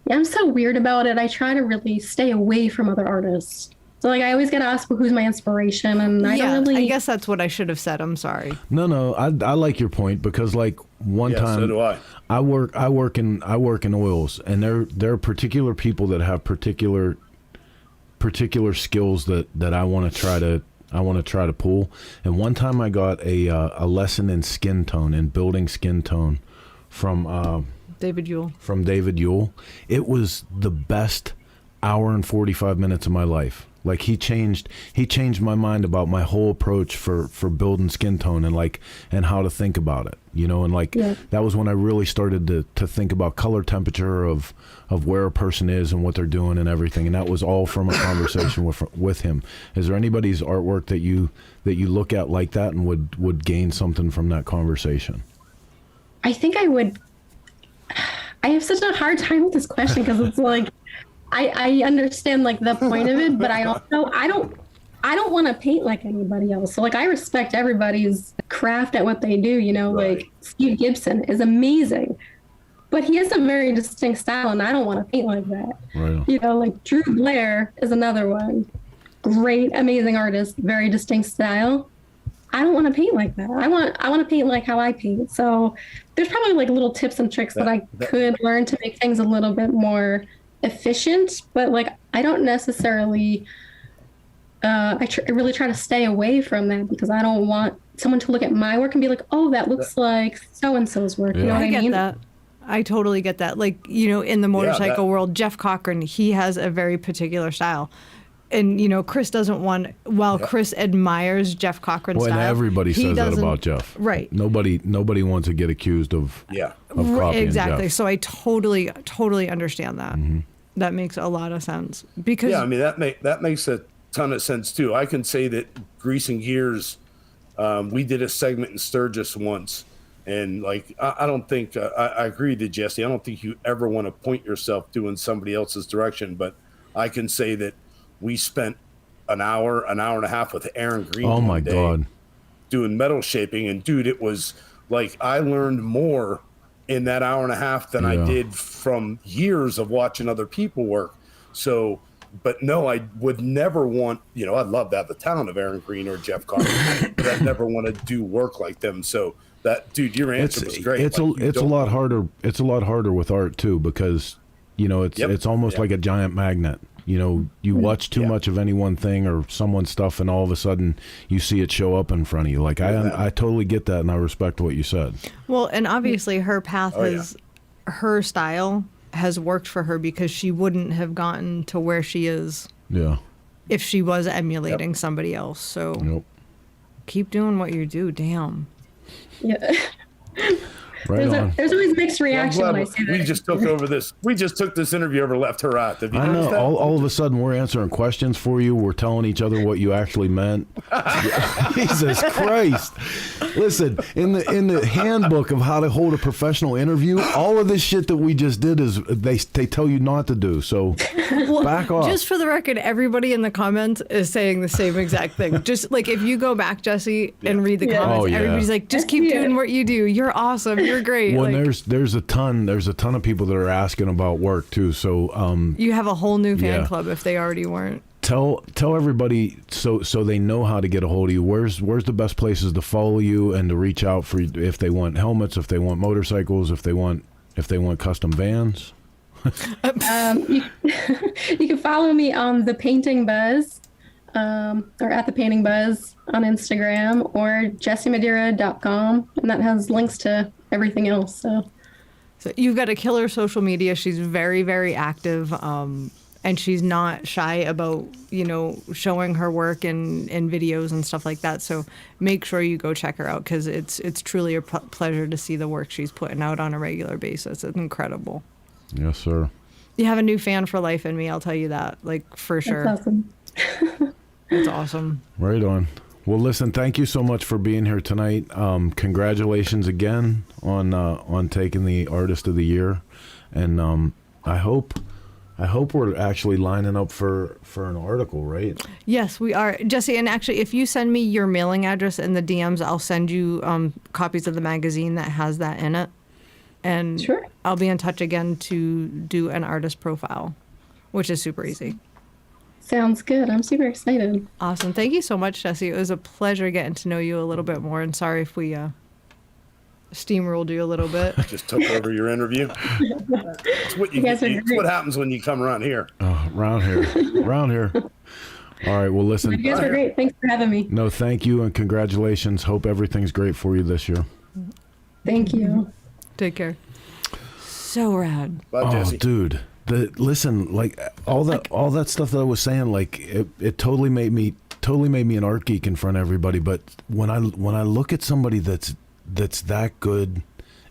Yeah, I'm so weird about it. I try to really stay away from other artists. So like I always get asked, well, who's my inspiration? And I don't really. I guess that's what I should have said. I'm sorry. No, I like your point because like one time so do I. I work in oils, and there are particular people that have particular skills that I want to try to pull. And one time I got a lesson in skin tone and building skin tone from David Yule. It was the best hour and 45 minutes of my life. Like he changed my mind about my whole approach for building skin tone and how to think about it, and that was when I really started to think about color temperature of where a person is and what they're doing and everything. And that was all from a conversation with him. Is there anybody's artwork that you look at like that and would gain something from that conversation? I think I would. I have such a hard time with this question because it's like I understand like the point of it, but I don't want to paint like anybody else. So like I respect everybody's craft at what they do, Right. Like Steve Gibson is amazing, but he has a very distinct style and I don't want to paint like that. Right. Like Drew Blair is another one. Great, amazing artist, very distinct style. I don't want to paint like that. I want to paint like how I paint. So there's probably like little tips and tricks that I could learn to make things a little bit more efficient, but like I don't necessarily I really try to stay away from that because I don't want someone to look at my work and be like, oh, that looks like so and so's work. Yeah. You know what I get mean? that. I totally get that. Like, in the motorcycle world, Jeff Cochran, he has a very particular style. And, Chris doesn't want, Chris admires Jeff Cochran's style. And everybody says that about Jeff. Right. Nobody wants to get accused of copying exactly. Jeff. So I totally understand that. Mm-hmm. That makes a lot of sense. Because Yeah, I mean that makes a ton of sense too. I can say that Greasing Gears, we did a segment in Sturgis once, and like I don't think I agree with Jesse. I don't think you ever want to point yourself doing somebody else's direction, but I can say that we spent an hour and a half with Aaron Green. Oh my God. Doing metal shaping, and dude, it was like I learned more in that hour and a half than I did from years of watching other people work. So, but no, I would never want, I'd love to have the talent of Aaron Green or Jeff Carter, but I'd never want to do work like them. So that, dude, your answer was great. It's a lot harder. It's a lot harder with art too, because, it's almost like a giant magnet. You watch too much of any one thing or someone's stuff, and all of a sudden you see it show up in front of you. Like I totally get that, and I respect what you said. Well, and obviously her path her style has worked for her because she wouldn't have gotten to where she is. Yeah. If she was emulating somebody else. So keep doing what you do. Damn. Yeah. There's always mixed reaction when I say that. We just took over this. We just took this interview over left her out. Have you I noticed know. that? All of a sudden, we're answering questions for you. We're telling each other what you actually meant. Jesus Christ! Listen, in the handbook of how to hold a professional interview, all of this shit that we just did is they tell you not to do. So back off. Just for the record, everybody in the comments is saying the same exact thing. Just like if you go back, Jesse, and read the comments, everybody's like, just keep doing what you do. You're awesome. You're great. Well, like, there's a ton of people that are asking about work too. So you have a whole new fan club if they already weren't. Tell everybody so they know how to get a hold of you. Where's the best places to follow you and to reach out for if they want helmets, if they want motorcycles, if they want custom vans. You, you can follow me on The Painting Buzz, or at The Painting Buzz on Instagram, or jessiemedera.com, and that has links to everything else. So you've got a killer social media. She's very, very active, and she's not shy about, showing her work in videos and stuff like that. So make sure you go check her out, because it's truly a pleasure to see the work she's putting out on a regular basis. It's incredible. Yes, sir. You have a new fan for life in me, I'll tell you that, like, for sure. that's awesome. It's awesome. Right on. Well, listen, thank you so much for being here tonight. Congratulations again on taking the Artist of the Year, and I hope we're actually lining up for an article, right? Yes, we are, Jessie. And actually, if you send me your mailing address in the DMs, I'll send you copies of the magazine that has that in it, and Sure. I'll be in touch again to do an artist profile, which is super easy. Sounds good. I'm super excited. Awesome. Thank you so much, Jessie. It was a pleasure getting to know you a little bit more, and sorry if we steamrolled you a little bit. Just took over your interview. It's what it's what happens when you come around here. Around here. All right, well, listen. You guys were great. Thanks for having me. No, thank you, and congratulations. Hope everything's great for you this year. Thank you. Take care. So rad. Bye, Jessie. Dude. Listen, like all that stuff that I was saying, like it totally made me an art geek in front of everybody. But when I look at somebody that's that good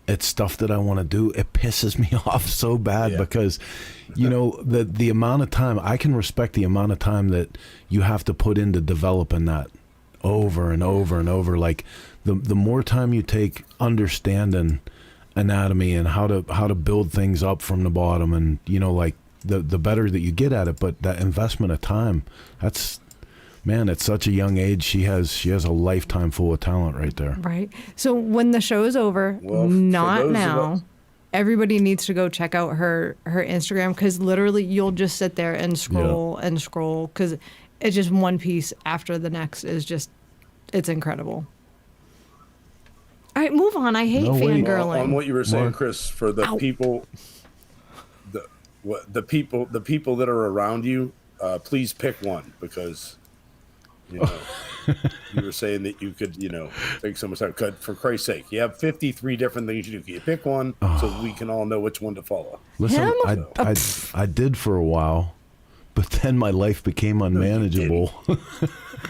at stuff that I want to do, it pisses me off so bad, because the amount of time, I can respect the amount of time that you have to put into developing that over and over and over. Like the more time you take understanding anatomy and how to build things up from the bottom, and like the better that you get at it. But that investment of time, that's, man, at such a young age, she has a lifetime full of talent right there. Right. So when the show's over, not now, everybody needs to go check out her Instagram, because literally you'll just sit there and scroll and scroll, because it's just one piece after the next is just, it's incredible. All right, move on. I hate fangirling. On what you were saying, Chris, for the people, the people that are around you, please pick one, because you were saying that you could, take so much time. For Christ's sake, you have 53 different things you do. You pick one so we can all know which one to follow. Listen, I did for a while, but then my life became unmanageable.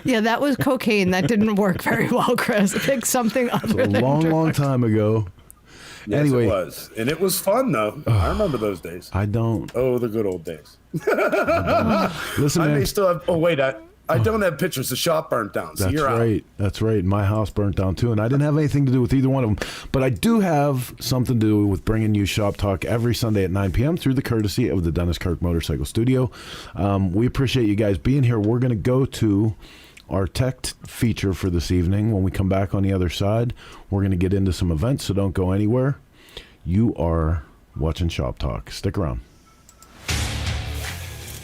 Yeah, that was cocaine. That didn't work very well, Chris. Pick something other than long time ago. Yes, anyway, it was, and it was fun though. I remember those days. I don't. Oh, the good old days. Listen, man. I may still have. Oh wait, I don't have pictures. The shop burnt down. So That's right. Out. That's right. My house burnt down too, and I didn't have anything to do with either one of them. But I do have something to do with bringing you Shop Talk every Sunday at 9 p.m. through the courtesy of the Dennis Kirk Motorcycle Studio. We appreciate you guys being here. We're going to go to our tech feature for this evening. When we come back on the other side, we're going to get into some events, so don't go anywhere. You are watching Shop Talk. Stick around.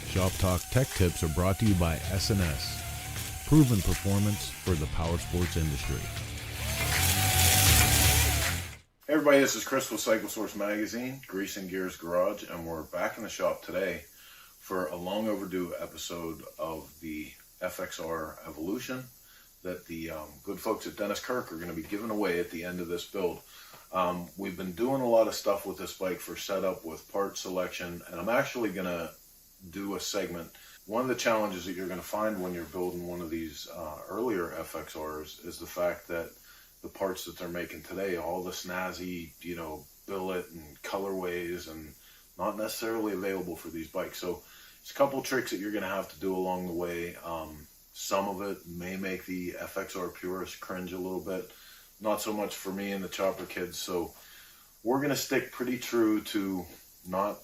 Shop Talk Tech Tips are brought to you by S&S. Proven performance for the power sports industry. Hey everybody, this is Chris with Cycle Source Magazine, Grease and Gears Garage, and we're back in the shop today for a long overdue episode of the FXR Evolution that the good folks at Dennis Kirk are going to be giving away at the end of this build. We've been doing a lot of stuff with this bike for setup, with part selection, and I'm actually going to do a segment. One of the challenges that you're going to find when you're building one of these earlier FXRs is the fact that the parts that they're making today, all the snazzy, billet and colorways, and not necessarily available for these bikes. So it's a couple tricks that you're going to have to do along the way. Some of it may make the FXR purists cringe a little bit. Not so much for me and the chopper kids. So we're going to stick pretty true to not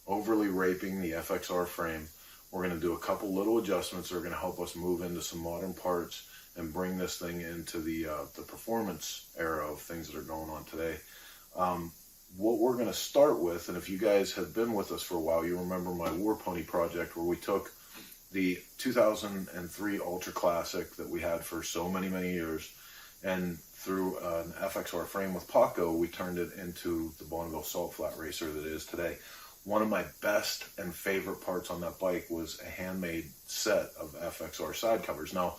overly raping the FXR frame. We're going to do a couple little adjustments that are going to help us move into some modern parts and bring this thing into the performance era of things that are going on today. What we're going to start with, and if you guys have been with us for a while, you remember my War Pony project where we took the 2003 Ultra Classic that we had for so many, many years, and through an FXR frame with Paco, we turned it into the Bonneville Salt Flat Racer that it is today. one of my best and favorite parts on that bike was a handmade set of FXR side covers. Now,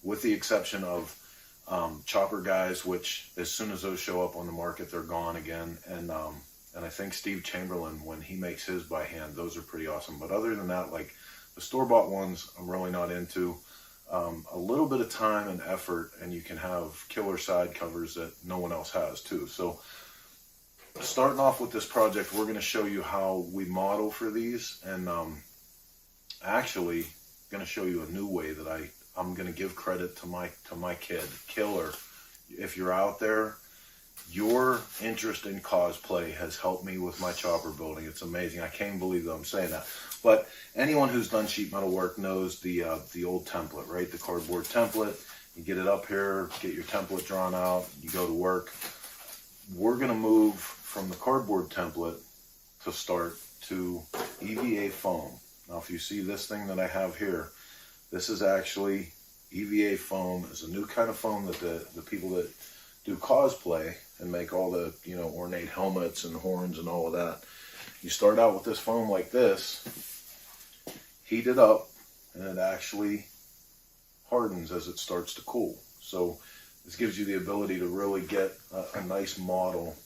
with the exception of chopper guys, which as soon as those show up on the market, they're gone again. And I think Steve Chamberlain, when he makes his by hand, those are pretty awesome. But other than that, like the store-bought ones, I'm really not into. A little bit of time and effort, and you can have killer side covers that no one else has too. So starting off with this project, we're going to show you how we model for these, and actually going to show you a new way that I'm going to give credit to my kid, Killer. If you're out there, your interest in cosplay has helped me with my chopper building. It's amazing. I can't believe that I'm saying that. But anyone who's done sheet metal work knows the old template, right? The cardboard template. You get it up here, get your template drawn out, you go to work. We're going to move from the cardboard template to start to EVA foam. Now, if you see this thing that I have here, this is actually EVA foam. It's a new kind of foam that the people that do cosplay and make all the, you know, ornate helmets and horns and all of that. You start out with this foam like this, heat it up, and it actually hardens as it starts to cool. So this gives you the ability to really get a nice model.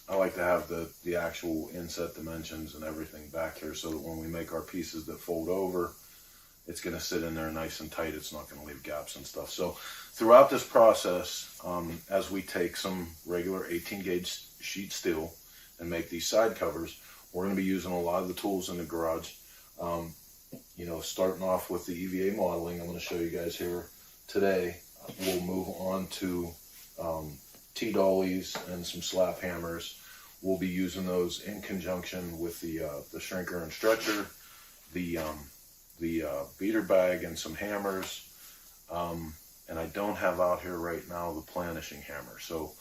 I like to have the actual inset dimensions and everything back here so that when we make our pieces that fold over, it's going to sit in there nice and tight. It's not going to leave gaps and stuff. So throughout this process, as we take some regular 18 gauge sheet steel and make these side covers, we're going to be using a lot of the tools in the garage. You know, starting off with the EVA modeling, I'm going to show you guys here today. We'll move on to T-dollies and some slap hammers. We'll be using those in conjunction with the shrinker and stretcher, the beater bag and some hammers. And I don't have out here right now the planishing hammer. So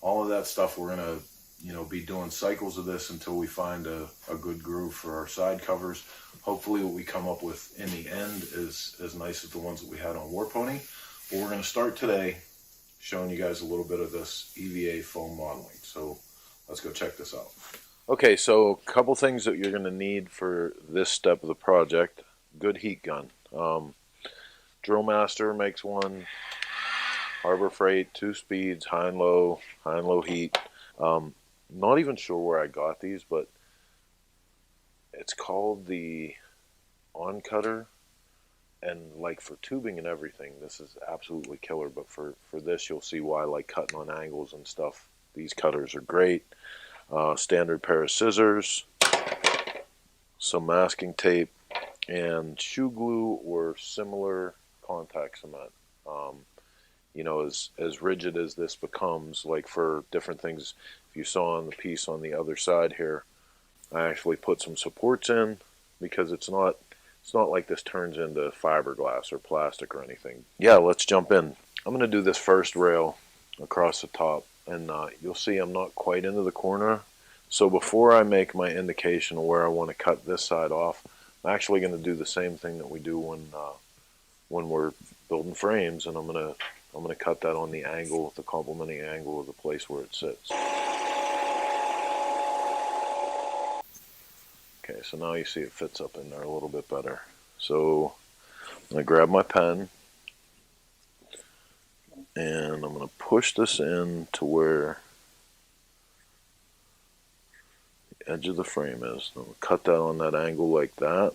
all of that stuff, we're going to, you know, be doing cycles of this until we find a good groove for our side covers. Hopefully what we come up with in the end is as nice as the ones that we had on War Pony. But we're going to start today showing you guys a little bit of this EVA foam modeling. So let's go check this out. Okay, so a couple things that you're going to need for this step of the project. Good heat gun. Drill Master makes one. Harbor Freight, 2 speeds, high and low heat. Not even sure where I got these, but it's called the On Cutter. And like for tubing and everything, this is absolutely killer. But for this, you'll see why, like cutting on angles and stuff, these cutters are great. Standard pair of scissors, some masking tape, and shoe glue or similar contact cement. You know, as rigid as this becomes, like for different things, if you saw on the piece on the other side here, I actually put some supports in because it's not like this turns into fiberglass or plastic or anything. Yeah, let's jump in. I'm going to do this first rail across the top, and you'll see I'm not quite into the corner. So before I make my indication of where I want to cut this side off, I'm actually going to do the same thing that we do when we're building frames, and I'm going to cut that on the angle, the complementing angle of the place where it sits. Okay, so now you see it fits up in there a little bit better. So I'm going to grab my pen, and I'm going to push this in to where the edge of the frame is. I'm going to cut that on that angle like that.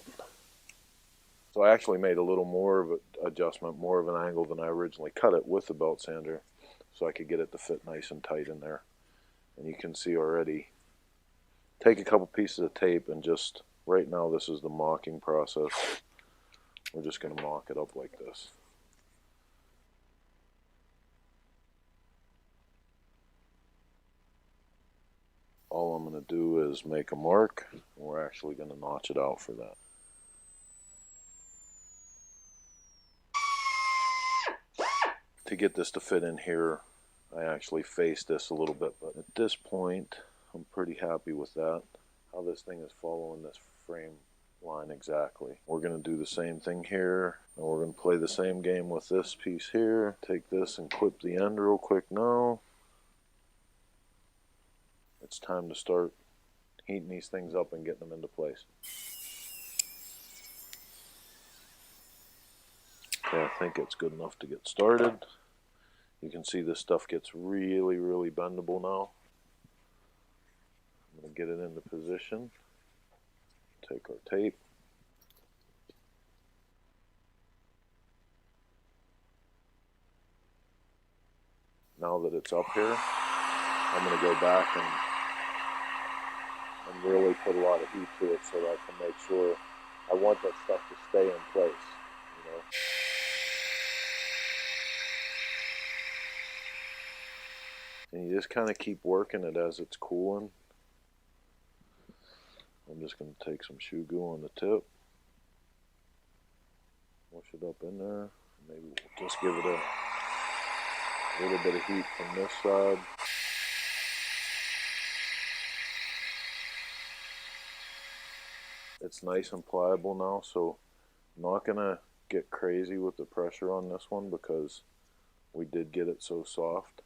So I actually made a little more of an adjustment, more of an angle than I originally cut it with the belt sander, so I could get it to fit nice and tight in there. And you can see already, take a couple pieces of tape and just, right now this is the mocking process. We're just going to mock it up like this. All I'm going to do is make a mark, and we're actually going to notch it out for that. To get this to fit in here, I actually faced this a little bit, but at this point, I'm pretty happy with that, how this thing is following this frame line exactly. We're going to do the same thing here, and we're going to play the same game with this piece here. Take this and clip the end real quick now. It's time to start heating these things up and getting them into place. Okay, I think it's good enough to get started. You can see this stuff gets really, really bendable now. I'm going to get it into position. Take our tape. Now that it's up here, I'm going to go back and really put a lot of heat to it so that I can make sure I want that stuff to stay in place, you know. And you just kind of keep working it as it's cooling. I'm just going to take some shoe goo on the tip, mush it up in there. Maybe we'll just give it a little bit of heat from this side. It's nice and pliable now, so I'm not going to get crazy with the pressure on this one because we did get it so soft.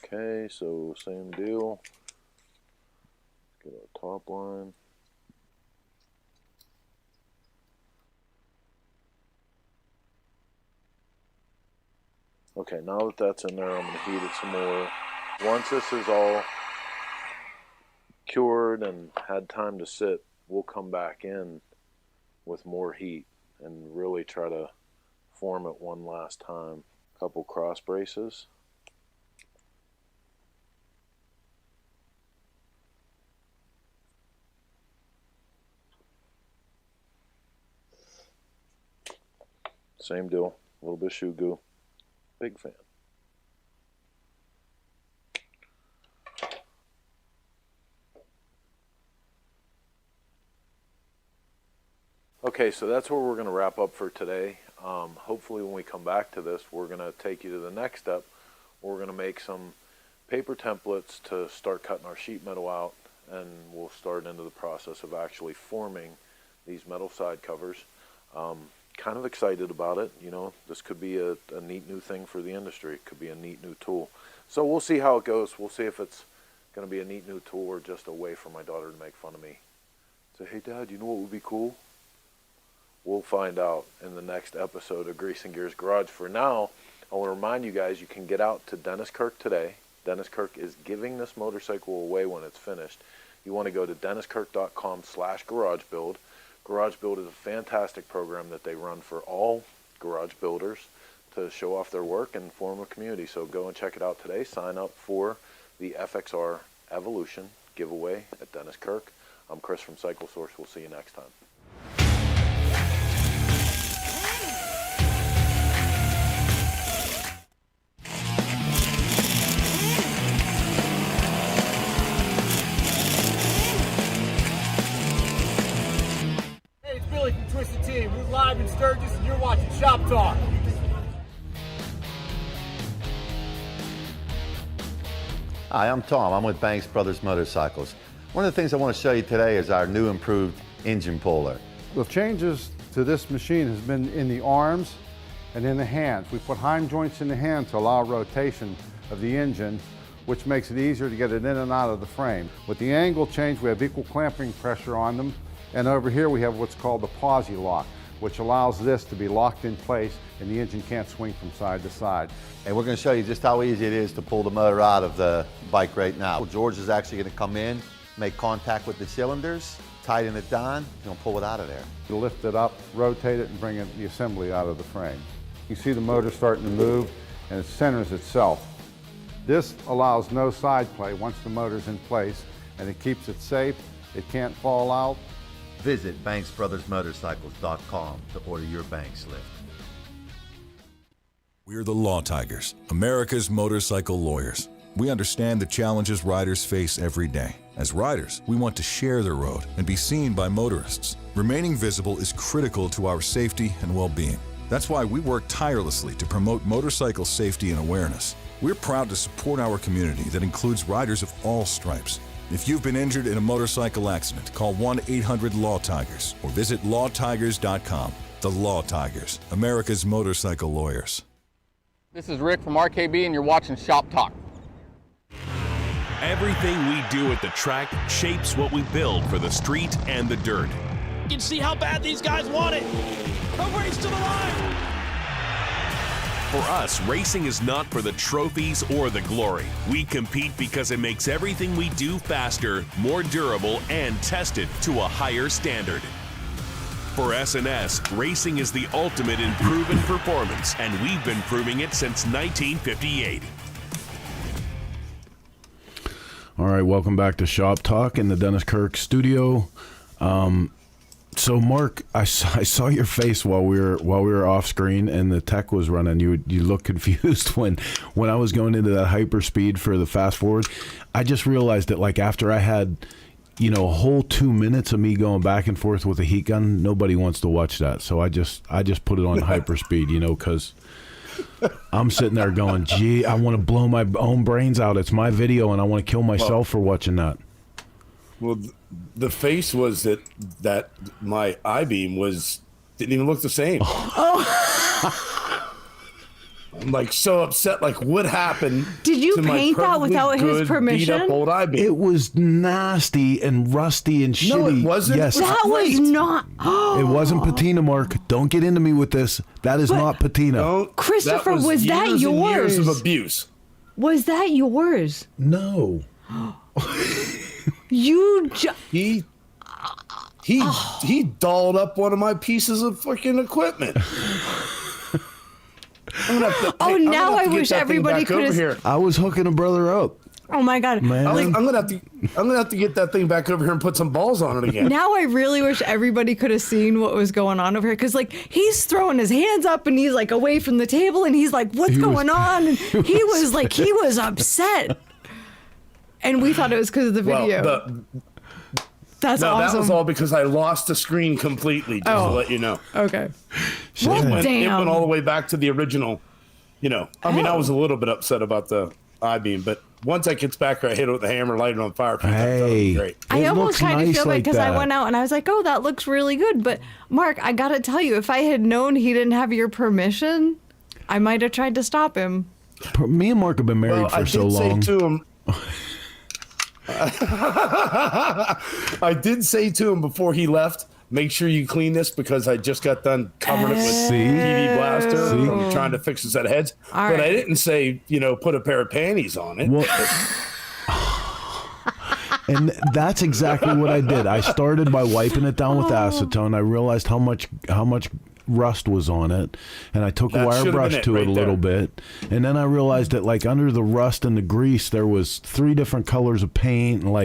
Okay, so same deal. Get our top line. Okay, now that that's in there, I'm going to heat it some more. Once this is all cured and had time to sit, we'll come back in with more heat and really try to form it one last time. A couple cross braces. Same deal, a little bit of shoe goo. Big fan. Okay, so that's where we're going to wrap up for today. Hopefully when we come back to this, we're going to take you to the next step. We're going to make some paper templates to start cutting our sheet metal out, and we'll start into the process of actually forming these metal side covers. Kind of excited about it. You know, this could be a neat new thing for the industry. It could be a neat new tool. So we'll see how it goes. We'll see if it's going to be a neat new tool or just a way for my daughter to make fun of me. Say, hey Dad, you know what would be cool? We'll find out in the next episode of Grease and Gears Garage. For now, I want to remind you guys, you can get out to Dennis Kirk today. Dennis Kirk is giving this motorcycle away when it's finished. You want to go to denniskirk.com/garagebuild. Garage Build is a fantastic program that they run for all garage builders to show off their work and form a community. So go and check it out today. Sign up for the FXR Evolution giveaway at Dennis Kirk. I'm Chris from Cycle Source. We'll see you next time. We're live in Sturgis and you're watching Shop Talk. Hi, I'm Tom. I'm with Banks Brothers Motorcycles. One of the things I want to show you today is our new improved engine puller. The changes to this machine has been in the arms and in the hands. We put hind joints in the hand to allow rotation of the engine, which makes it easier to get it in and out of the frame. With the angle change, we have equal clamping pressure on them. And over here we have what's called the posi lock, which allows this to be locked in place and the engine can't swing from side to side. And we're going to show you just how easy it is to pull the motor out of the bike right now. George is actually going to come in, make contact with the cylinders, tighten it down, he's going to pull it out of there. You lift it up, rotate it, and bring the assembly out of the frame. You see the motor starting to move and it centers itself. This allows no side play once the motor's in place, and it keeps it safe, it can't fall out. Visit BanksBrothersMotorcycles.com to order your Banks lift. We're the Law Tigers, America's motorcycle lawyers. We understand the challenges riders face every day. As riders, we want to share the road and be seen by motorists. Remaining visible is critical to our safety and well-being. That's why we work tirelessly to promote motorcycle safety and awareness. We're proud to support our community that includes riders of all stripes. If you've been injured in a motorcycle accident, call 1-800-LAW-TIGERS or visit lawtigers.com. The Law Tigers, America's motorcycle lawyers. This is Rick from RKB, and you're watching Shop Talk. Everything we do at the track shapes what we build for the street and the dirt. You can see how bad these guys want it. A race to the line. For us, racing is not for the trophies or the glory. We compete because it makes everything we do faster, more durable, and tested to a higher standard. For S&S, racing is the ultimate in proven performance, and we've been proving it since 1958. All right, welcome back to Shop Talk in the Dennis Kirk studio. So, Mark, I saw your face while we were off screen and the tech was running. You looked confused when I was going into that hyperspeed for the fast forward. I just realized that, like, after I had, a whole 2 minutes of me going back and forth with a heat gun, nobody wants to watch that. So I just put it on hyperspeed, because I'm sitting there going, gee, I want to blow my own brains out. It's my video, and I want to kill myself for watching that. Well, the face was that my I-beam didn't even look the same. I'm like so upset. Like, what happened? Did you to paint my that without his permission? Beat up old I-beam? It was nasty and rusty and shitty. No, it wasn't. Yes, that was not. It wasn't patina, Mark. Don't get into me with this. That is not patina. Christopher, was that years and yours? years of abuse. Was that yours? No. He dolled up one of my pieces of fucking equipment. Now I wish everybody could have. I was hooking a brother up. Oh my God, man! I'm gonna have to get that thing back over here and put some balls on it again. Now I really wish everybody could have seen what was going on over here, because like he's throwing his hands up and he's like away from the table and he's like, "What's going on?" And he was upset, and we thought it was because of the video. That's awesome. That was all because I lost the screen completely, just to let you know. Okay. It went all the way back to the original, I mean, I was a little bit upset about the I-beam, but once I gets back here, I hit it with the hammer, light it on fire. That was great. I almost kind of feel bad because I that. went out and I was like, oh, that looks really good. But Mark, I got to tell you, if I had known he didn't have your permission, I might have tried to stop him. Me and Mark have been married for so long. I did say to him, I did say to him before he left, make sure you clean this because I just got done covering it with TV blaster and trying to fix a set of heads. But I didn't say, put a pair of panties on it. Well, and that's exactly what I did. I started by wiping it down with acetone. I realized how much rust was on it, and I took a wire brush to it a little bit, and then I realized that like under the rust and the grease there was 3 different colors of paint, and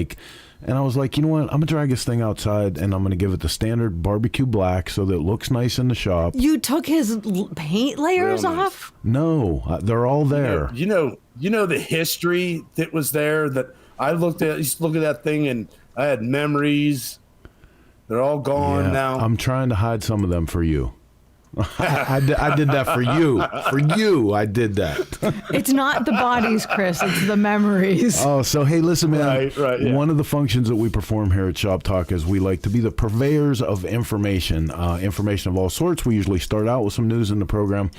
I was like, you know what, I'm gonna drag this thing outside and I'm gonna give it the standard barbecue black so that it looks nice in the shop. You took his paint layers off? No, they're all there. You know the history that was there that I used to look at that thing and I had memories. They're all gone now. I'm trying to hide some of them for you. I did that for you. For you, I did that. It's not the bodies, Chris. It's the memories. Oh, so hey, listen, man. Right, yeah. One of the functions that we perform here at Shop Talk is we like to be the purveyors of information, information of all sorts. We usually start out with some news in the program.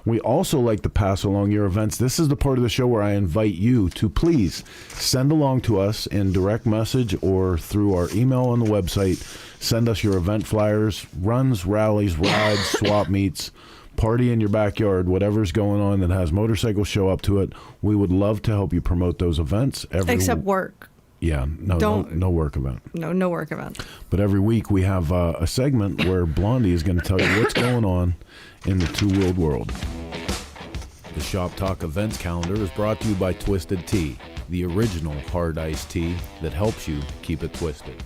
We also like to pass along your events. This is the part of the show where I invite you to please send along to us in direct message or through our email on the website. Send us your event flyers, runs, rallies, rides, swap meets, party in your backyard, whatever's going on that has motorcycles show up to it. We would love to help you promote those events. Except work. Yeah, no work event. No work event. But every week we have a segment where Blondie is going to tell you what's going on in the two-wheeled world. The Shop Talk events calendar is brought to you by Twisted Tea, the original hard iced tea that helps you keep it twisted.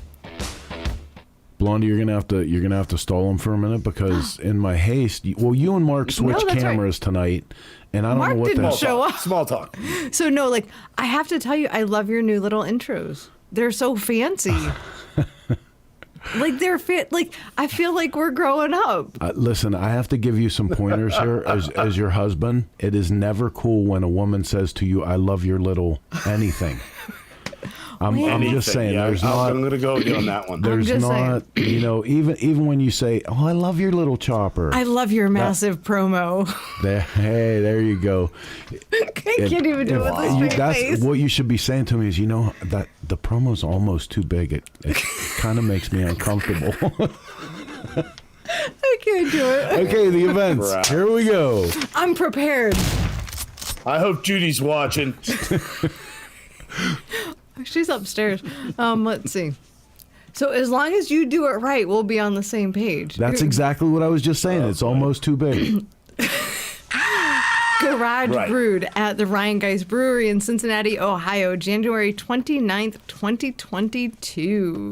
Blondie, you're gonna have to stall him for a minute because in my haste, you and Mark switched cameras tonight, and I don't know what didn't that. show up. Small talk. So no, I have to tell you, I love your new little intros. They're so fancy. I feel like we're growing up. Listen, I have to give you some pointers here as your husband. It is never cool when a woman says to you, "I love your little anything." I'm just saying, there's not. I'm going to go again on that one. There's not, even when you say, "Oh, I love your little chopper." I love your massive promo. There you go. I can't even do it with a straight face. What you should be saying to me is, that the promo's almost too big. It kind of makes me uncomfortable. I can't do it. Okay, the events. Right. Here we go. I'm prepared. I hope Judy's watching. She's upstairs. Let's see. So as long as you do it right, we'll be on the same page. That's exactly what I was just saying. It's almost too big. Garage Brewed at the Ryan Geist Brewery in Cincinnati, Ohio, January 29th, 2022.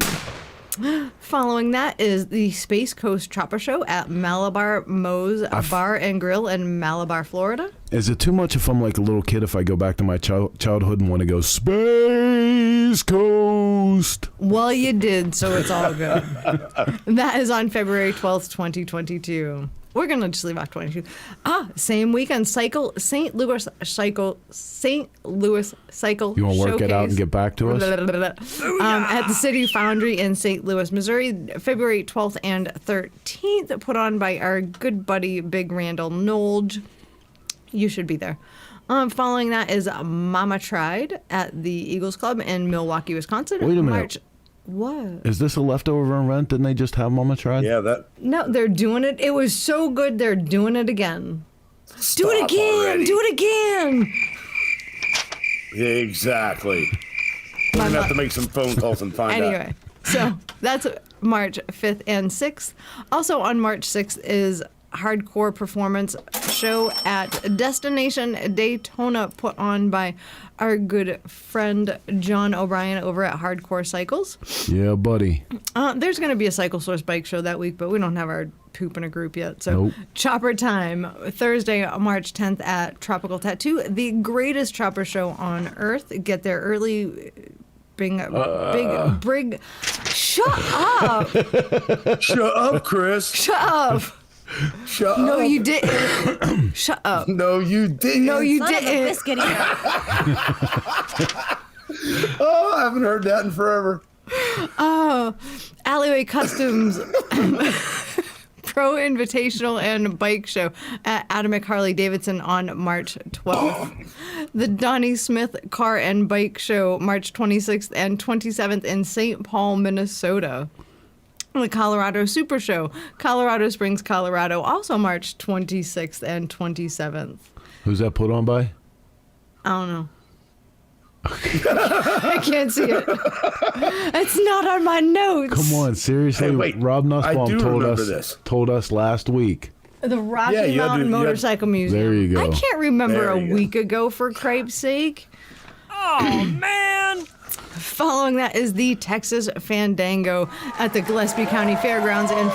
Following that is the Space Coast Chopper Show at Malabar Moe's Bar and Grill in Malabar, Florida. Is it too much if I'm like a little kid if I go back to my childhood and want to go Space Coast? Well, you did, so it's all good. That is on February 12th, 2022. We're going to just leave off 22. Same weekend, St. Louis Cycle You want to work Showcase. it out and get back to us? At the City Foundry in St. Louis, Missouri, February 12th and 13th, put on by our good buddy, Big Randall Nolge. You should be there. Following that is Mama Tried at the Eagles Club in Milwaukee, Wisconsin. Wait a minute. What? Is this a leftover event? Didn't they just have Mama Tried? Yeah, that. No, they're doing it. It was so good, they're doing it again. Stop do it again. Already. Do it again. Yeah, exactly. We're going to have to make some phone calls and find out. Anyway, so that's March 5th and 6th. Also on March 6th is Hardcore Performance Show at Destination Daytona, put on by our good friend John O'Brien over at Hardcore Cycles. Yeah, buddy. There's going to be a Cycle Source bike show that week, but we don't have our poop in a group yet. So nope. Chopper Time, Thursday, March 10th at Tropical Tattoo, the greatest chopper show on earth. Get there early. Big. Shut up. Shut up, Chris. Shut up. Shut No, up. you didn't. Shut up. No, you didn't. No, you Son of a didn't. biscuit eater. Oh, I haven't heard that in forever. Oh, Alleyway Customs Pro Invitational and Bike Show at Atomic Harley Davidson on March 12th. The Donnie Smith Car and Bike Show, March 26th and 27th in St. Paul, Minnesota. The Colorado Super Show, Colorado Springs, Colorado, also March 26th and 27th. Who's that put on by? I don't know. I can't see it. It's not on my notes. Come on, seriously. Hey, wait. Rob Nussbaum told us last week. The Rocky Mountain Motorcycle Museum. There you go. I can't remember a week ago, for cripe's sake. Oh, man. Following that is the Texas Fandango at the Gillespie County Fairgrounds in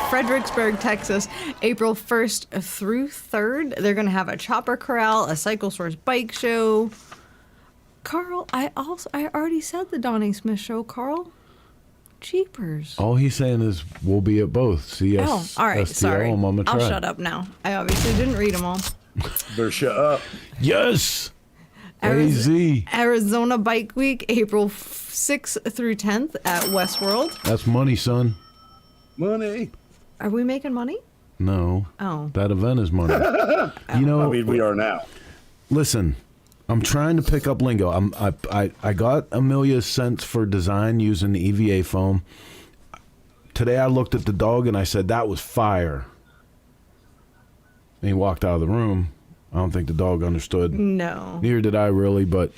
Fredericksburg, Texas, April 1st through 3rd. They're going to have a chopper corral, a Cycle Source bike show. Carl, I already said the Donnie Smith show, Carl. Jeepers. All he's saying is we'll be at both. CS, Oh, all right, STL, sorry. and Mama I'll Tried. shut up now. I obviously didn't read them all. Better shut up. Yes. AZ. Arizona Bike Week, April 6th through 10th at Westworld. That's money, son. Money. Are we making money? No. Oh. That event is money. You know, I mean, we are now. Listen, I'm trying to pick up lingo. I got Amelia's sense for design using the EVA foam. Today I looked at the dog and I said, that was fire. And he walked out of the room. I don't think the dog understood. No. Neither did I really, but...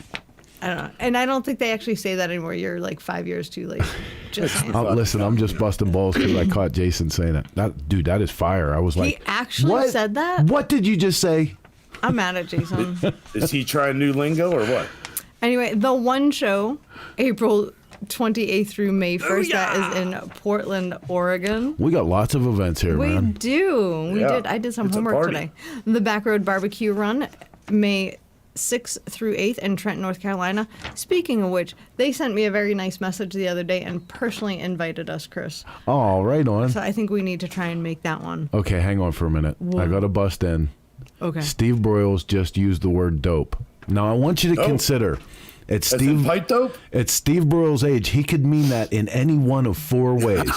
I don't know. And I don't think they actually say that anymore. You're like 5 years too late. Just saying. Listen, I'm just busting balls because I caught Jason saying it. Dude, that is fire. I was like... He actually said that? What did you just say? I'm mad at Jason. Is he trying new lingo or what? Anyway, the one show, April 28th through May 1st, that is in Portland, Oregon. We got lots of events here, We man. do. We Yeah, did. I did some it's a homework party. today. The Backroad Barbecue Run, May 6th through 8th in Trenton, North Carolina. Speaking of which, they sent me a very nice message the other day and personally invited us, Chris. Oh, right on. So I think we need to try and make that one. Okay, hang on for a minute. Whoa. I got to bust in. Okay. Steve Broyles just used the word dope. Now, I want you to consider, At Steve, pipe dope? At Steve Burrell's age, he could mean that in any one of 4 ways.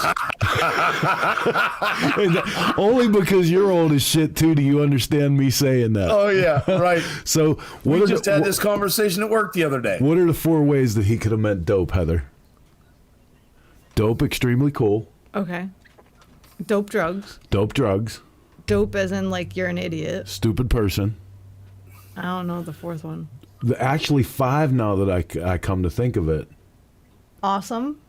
Only because you're old as shit, too, do you understand me saying that. Oh, yeah, right. So we just had this conversation at work the other day. What are the 4 ways that he could have meant dope, Heather? Dope, extremely cool. Okay. Dope drugs. Dope drugs. Dope as in like you're an idiot. Stupid person. I don't know the 4th one. Actually 5 now that I come to think of it. Awesome.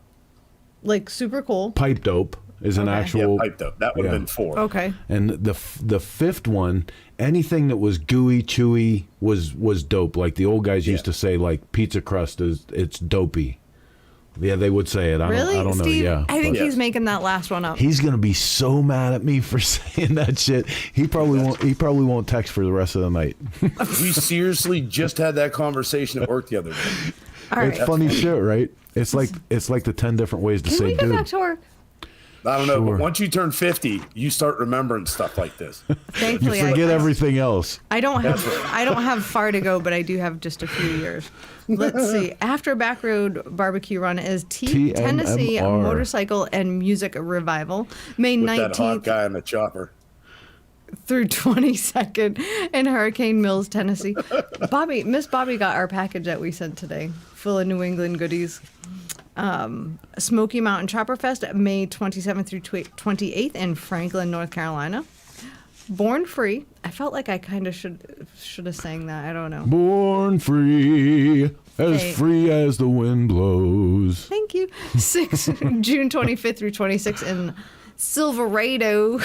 Like super cool. Pipe dope is an actual. Yeah, pipe dope. That would have been 4. Okay. And the 5th one, anything that was gooey, chewy was dope. Like the old guys used to say, like pizza crust it's dopey. Yeah, they would say it. I don't know. Steve, Yeah, I think he's making that last one up. He's gonna be so mad at me for saying that shit. He probably won't text for the rest of the night. We seriously just had that conversation at work the other day. It's funny shit, right? It's like the 10 different ways to Can say we dude. get back to work? I don't know, but once you turn 50, you start remembering stuff like this. Thankfully, you forget everything else. I don't have far to go, but I do have just a few years. Let's see. After Backroad Barbecue Run is Tennessee Motorcycle and Music Revival, May With 19th that hot guy on the chopper. through 22nd in Hurricane Mills, Tennessee. Miss Bobby got our package that we sent today, full of New England goodies. Smoky Mountain Chopper Fest, May 27th through 28th in Franklin, North Carolina. Born Free. I felt like I kind of should have sang that. I don't know. Born free, free as the wind blows. Thank you. June 25th through 26th in Silverado.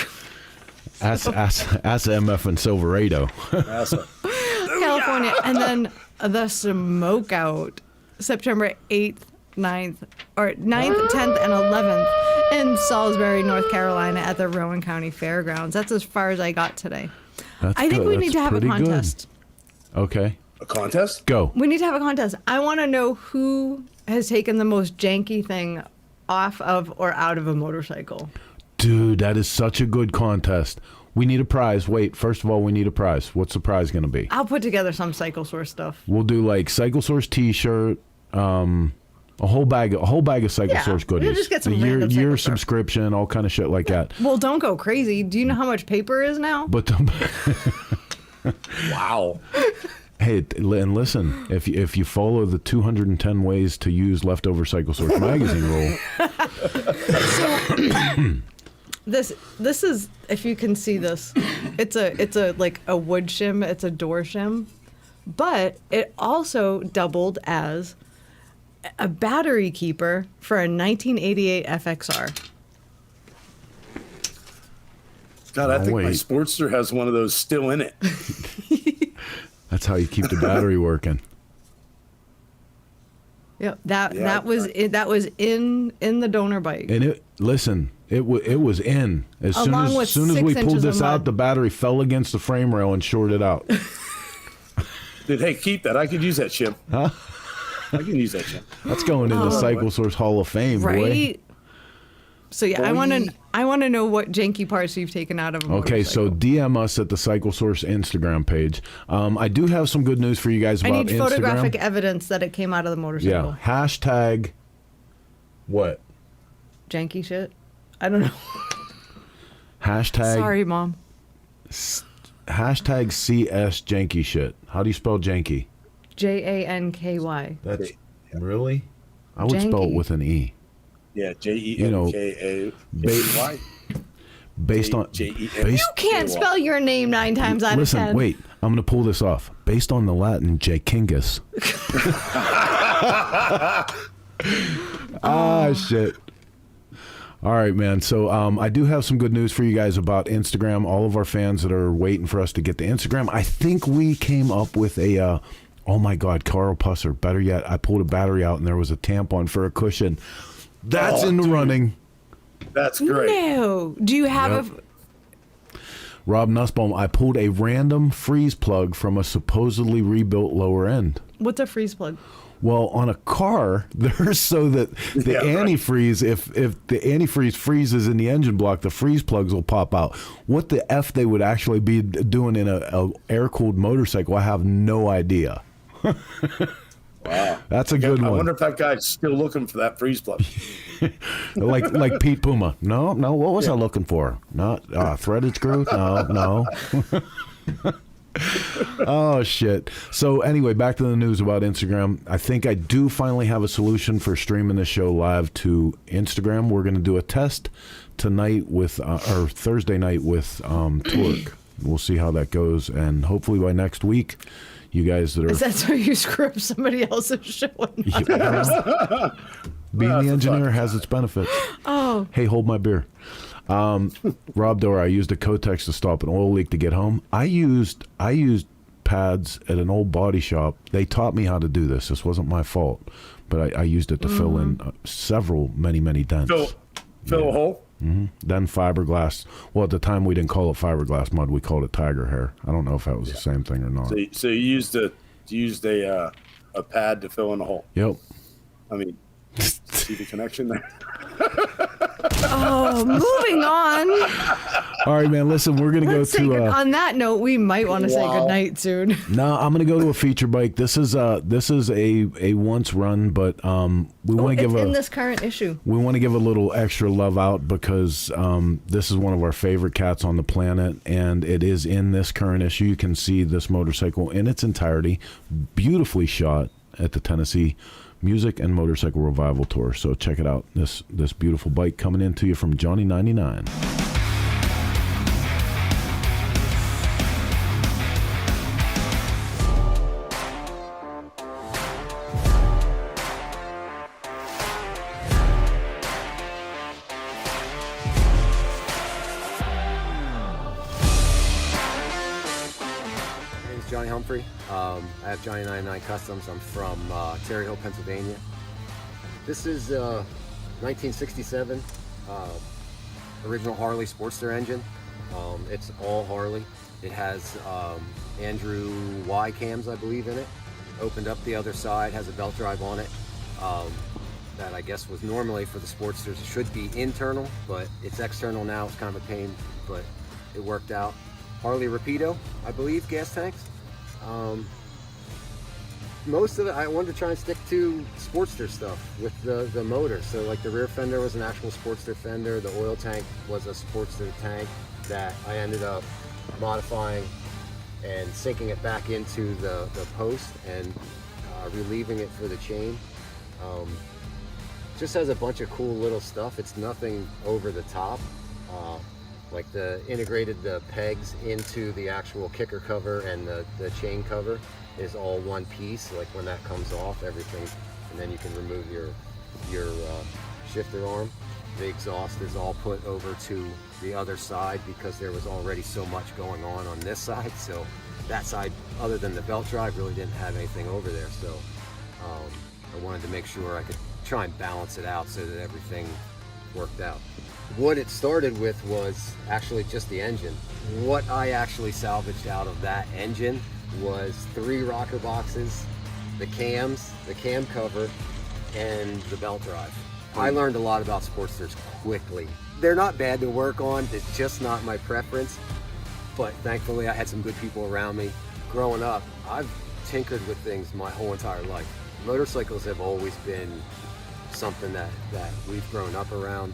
That's MF and Silverado. California. And then the Smokeout, September 8th, 9th, 10th, and 11th in Salisbury, North Carolina at the Rowan County Fairgrounds. That's as far as I got today. I think we need to have a contest. Good. Okay. A contest? Go. We need to have a contest. I want to know who has taken the most janky thing off of or out of a motorcycle. Dude, that is such a good contest. We need a prize. Wait, first of all, we need a prize. What's the prize going to be? I'll put together some Cycle Source stuff. We'll do like Cycle Source T-shirt, a whole bag of Cycle Source goodies. We'll just get some year subscription, all kind of shit like that. Well, don't go crazy. Do you know how much paper is now? But wow. Hey, and listen, if you follow the 210 ways to use leftover Cycle Source magazine rule. This is, if you can see this, it's a like a wood shim, it's a door shim, but it also doubled as a battery keeper for a 1988 FXR. God, I think my Sportster has one of those still in it. That's how you keep the battery working. Yep, that was in the donor bike. And it was in as Along soon as we pulled this out, mud. the battery fell against the frame rail and shorted out. Dude, hey, keep that. I could use that shim. Huh? I can use that shim. That's going in the Cycle Source Hall of Fame, right? boy. So yeah, I want to know what janky parts you've taken out of a motorcycle. Okay, so DM us at the Cycle Source Instagram page. I do have some good news for you guys I about need Instagram. photographic evidence that it came out of the motorcycle. Yeah. Hashtag what? Janky shit. I don't know. Hashtag. Sorry, Mom. Hashtag CS janky shit. How do you spell janky? JANKY. That's really? I would spell it with an E. Yeah, JENKA. Based on You can't spell your name 9 times out of 10. Listen, wait. I'm going to pull this off. Based on the Latin, Jakingus. Shit. All right, man. So I do have some good news for you guys about Instagram. All of our fans that are waiting for us to get to Instagram. I think we came up with a, oh my God, Carl Pusser. Better yet, I pulled a battery out and there was a tampon for a cushion. That's in the running. That's great. No. Do you have Rob Nussbaum, I pulled a random freeze plug from a supposedly rebuilt lower end. What's a freeze plug? Well, on a car, there's so that the antifreeze, if the antifreeze freezes in the engine block, the freeze plugs will pop out. What the F they would actually be doing in a air-cooled motorcycle, I have no idea. Wow. That's a good one. I wonder if that guy's still looking for that freeze plug. like Pete Puma. No. What was I looking for? Not threaded screw. No. Oh shit. So anyway, back to the news about Instagram. I think I do finally have a solution for streaming this show live to Instagram. We're going to do a test tonight with or Thursday night with Torque. We'll see how that goes, and hopefully by next week, you guys that are... Is that so you screw up somebody else's show? Being the engineer has its benefits. Oh. Hey, hold my beer. Rob Dora, I used a Kotex to stop an oil leak to get home. I used pads at an old body shop. They taught me how to do this. This wasn't my fault, but I used it to fill in many dents. Fill a hole? Mm-hmm. Then fiberglass. Well, at the time we didn't call it fiberglass mud. We called it tiger hair. I don't know if that was the same thing or not. So you used a pad to fill in a hole. Yep. I mean, see the connection there? Oh, moving on. All right, man. Listen, we're gonna go to. On that note, we might want to say goodnight soon. No, I'm gonna go to a feature bike. This is a once run, but we want to give in this current issue. We want to give a little extra love out because this is one of our favorite cats on the planet, and it is in this current issue. You can see this motorcycle in its entirety, beautifully shot at the Tennessee Music and Motorcycle Revival Tour. So check it out. This beautiful bike coming into you from Johnny 99. Johnny Humphrey. I have Johnny 99 Customs. I'm from Terry Hill, Pennsylvania. This is 1967 original Harley Sportster engine. It's all Harley. It has Andrew Y cams, I believe, in it. Opened up the other side, has a belt drive on it. That I guess was normally for the Sportsters. It should be internal, but it's external now. It's kind of a pain, but it worked out. Harley Rapido, I believe, gas tanks. Most of it, I wanted to try and stick to Sportster stuff with the motor. So like the rear fender was an actual Sportster fender. The oil tank was a Sportster tank that I ended up modifying and sinking it back into the post and relieving it for the chain. Just has a bunch of cool little stuff. It's nothing over the top. Like integrated the pegs into the actual kicker cover and the chain cover is all one piece. Like when that comes off, everything, and then you can remove your shifter arm. The exhaust is all put over to the other side because there was already so much going on this side. So that side, other than the belt drive, really didn't have anything over there. So I wanted to make sure I could try and balance it out so that everything worked out. What it started with was actually just the engine. What I actually salvaged out of that engine was 3 rocker boxes, the cams, the cam cover, and the belt drive. I learned a lot about Sportsters quickly. They're not bad to work on, it's just not my preference, but thankfully I had some good people around me. Growing up, I've tinkered with things my whole entire life. Motorcycles have always been something that we've grown up around.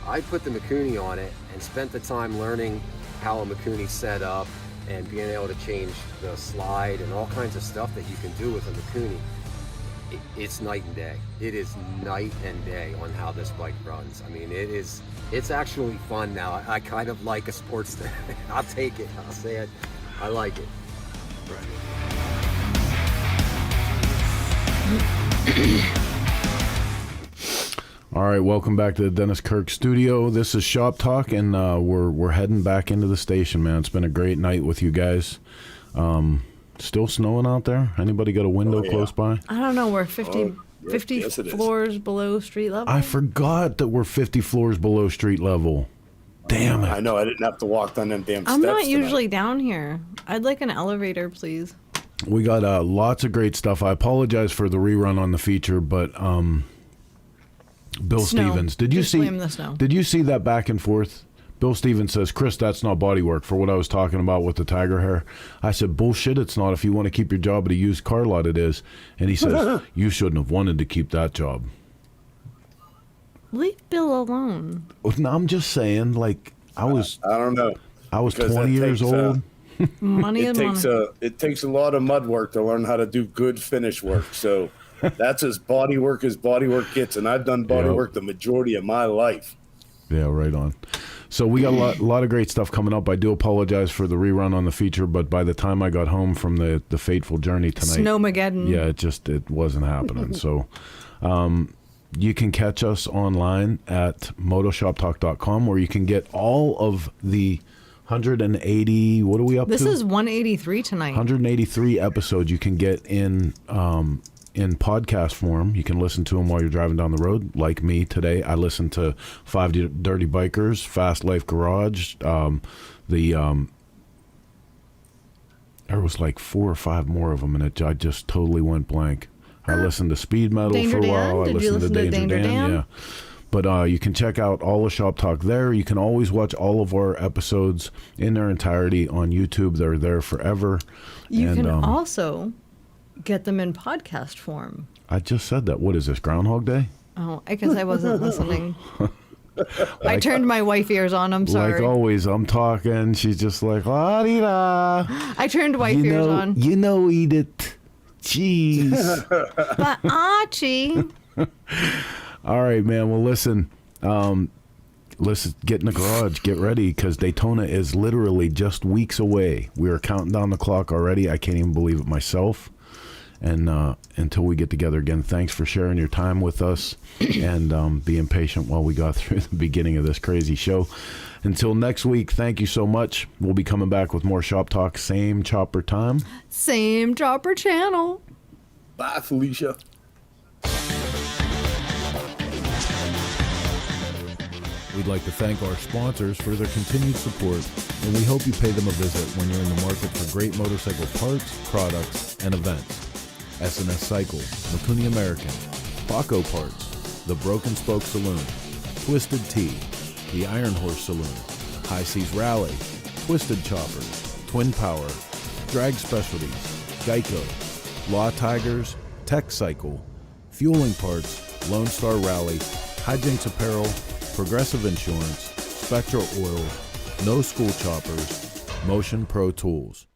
I put the Mikuni on it and spent the time learning how a Mikuni set up and being able to change the slide and all kinds of stuff that you can do with a Mikuni. It's night and day. It is night and day on how this bike runs. I mean, it's actually fun now. I kind of like a Sportster. I'll take it. I'll say it. I like it. All right, welcome back to the Dennis Kirk studio. This is Shop Talk, and we're heading back into the station, man. It's been a great night with you guys. Still snowing out there? Anybody got a window close by? I don't know. We're 50 yes, floors below street level. I forgot that we're 50 floors below street level. Damn it. I know. I didn't have to walk down them damn steps. I'm not usually down here. I'd like an elevator, please. We got lots of great stuff. I apologize for the rerun on the feature, but Bill Stevens, did you see the snow? Did you see that back and forth Bill Stevens says, Chris, that's not body work for what I was talking about with the tiger hair. I said, bullshit, it's not. If you want to keep your job at a used car lot, it is. And he says, you shouldn't have wanted to keep that job. Leave Bill alone. No, I'm just saying, like, I don't know. I was 20 years old. Money and money. It takes a lot of mud work to learn how to do good finish work. So that's as body work gets. And I've done body work the majority of my life. Yeah, right on. So we got a lot of great stuff coming up. I do apologize for the rerun on the feature, but by the time I got home from the fateful journey tonight, Snowmageddon. Yeah, it wasn't happening. So you can catch us online at motoshoptalk.com, where you can get all of the 180. What are we up to? This is 183 tonight. 183 episodes you can get in podcast form. You can listen to them while you're driving down the road. Like me today, I listened to 5 Dirty Bikers, Fast Life Garage. There was like 4 or 5 more of them, and I just totally went blank. I listened to Speed Metal Danger for a while. Dan? I listened to Danger Dan. Yeah. But you can check out all of Shop Talk there. You can always watch all of our episodes in their entirety on YouTube. They're there forever. You can also get them in podcast form. I just said that. What is this, Groundhog Day? Oh, I guess I wasn't listening. I turned my wife ears on. I'm sorry. Like always, I'm talking. She's just like, la-di-da. I turned wife ears on. You know, eat it. Jeez. But Archie. All right, man. Well, listen. Let's get in the garage. Get ready, because Daytona is literally just weeks away. We are counting down the clock already. I can't even believe it myself. And until we get together again, thanks for sharing your time with us and being patient while we got through the beginning of this crazy show. Until next week, thank you so much. We'll be coming back with more Shop Talk, same chopper time. Same chopper channel. Bye, Felicia. We'd like to thank our sponsors for their continued support, and we hope you pay them a visit when you're in the market for great motorcycle parts, products, and events. S&S Cycle, Makuni American, Baco Parts, The Broken Spoke Saloon, Twisted Tea, The Iron Horse Saloon, High Seas Rally, Twisted Choppers, Twin Power, Drag Specialties, Geico, Law Tigers, Tech Cycle, Fueling Parts, Lone Star Rally, Hijinks Apparel, Progressive Insurance, Spectra Oil, No School Choppers, Motion Pro Tools.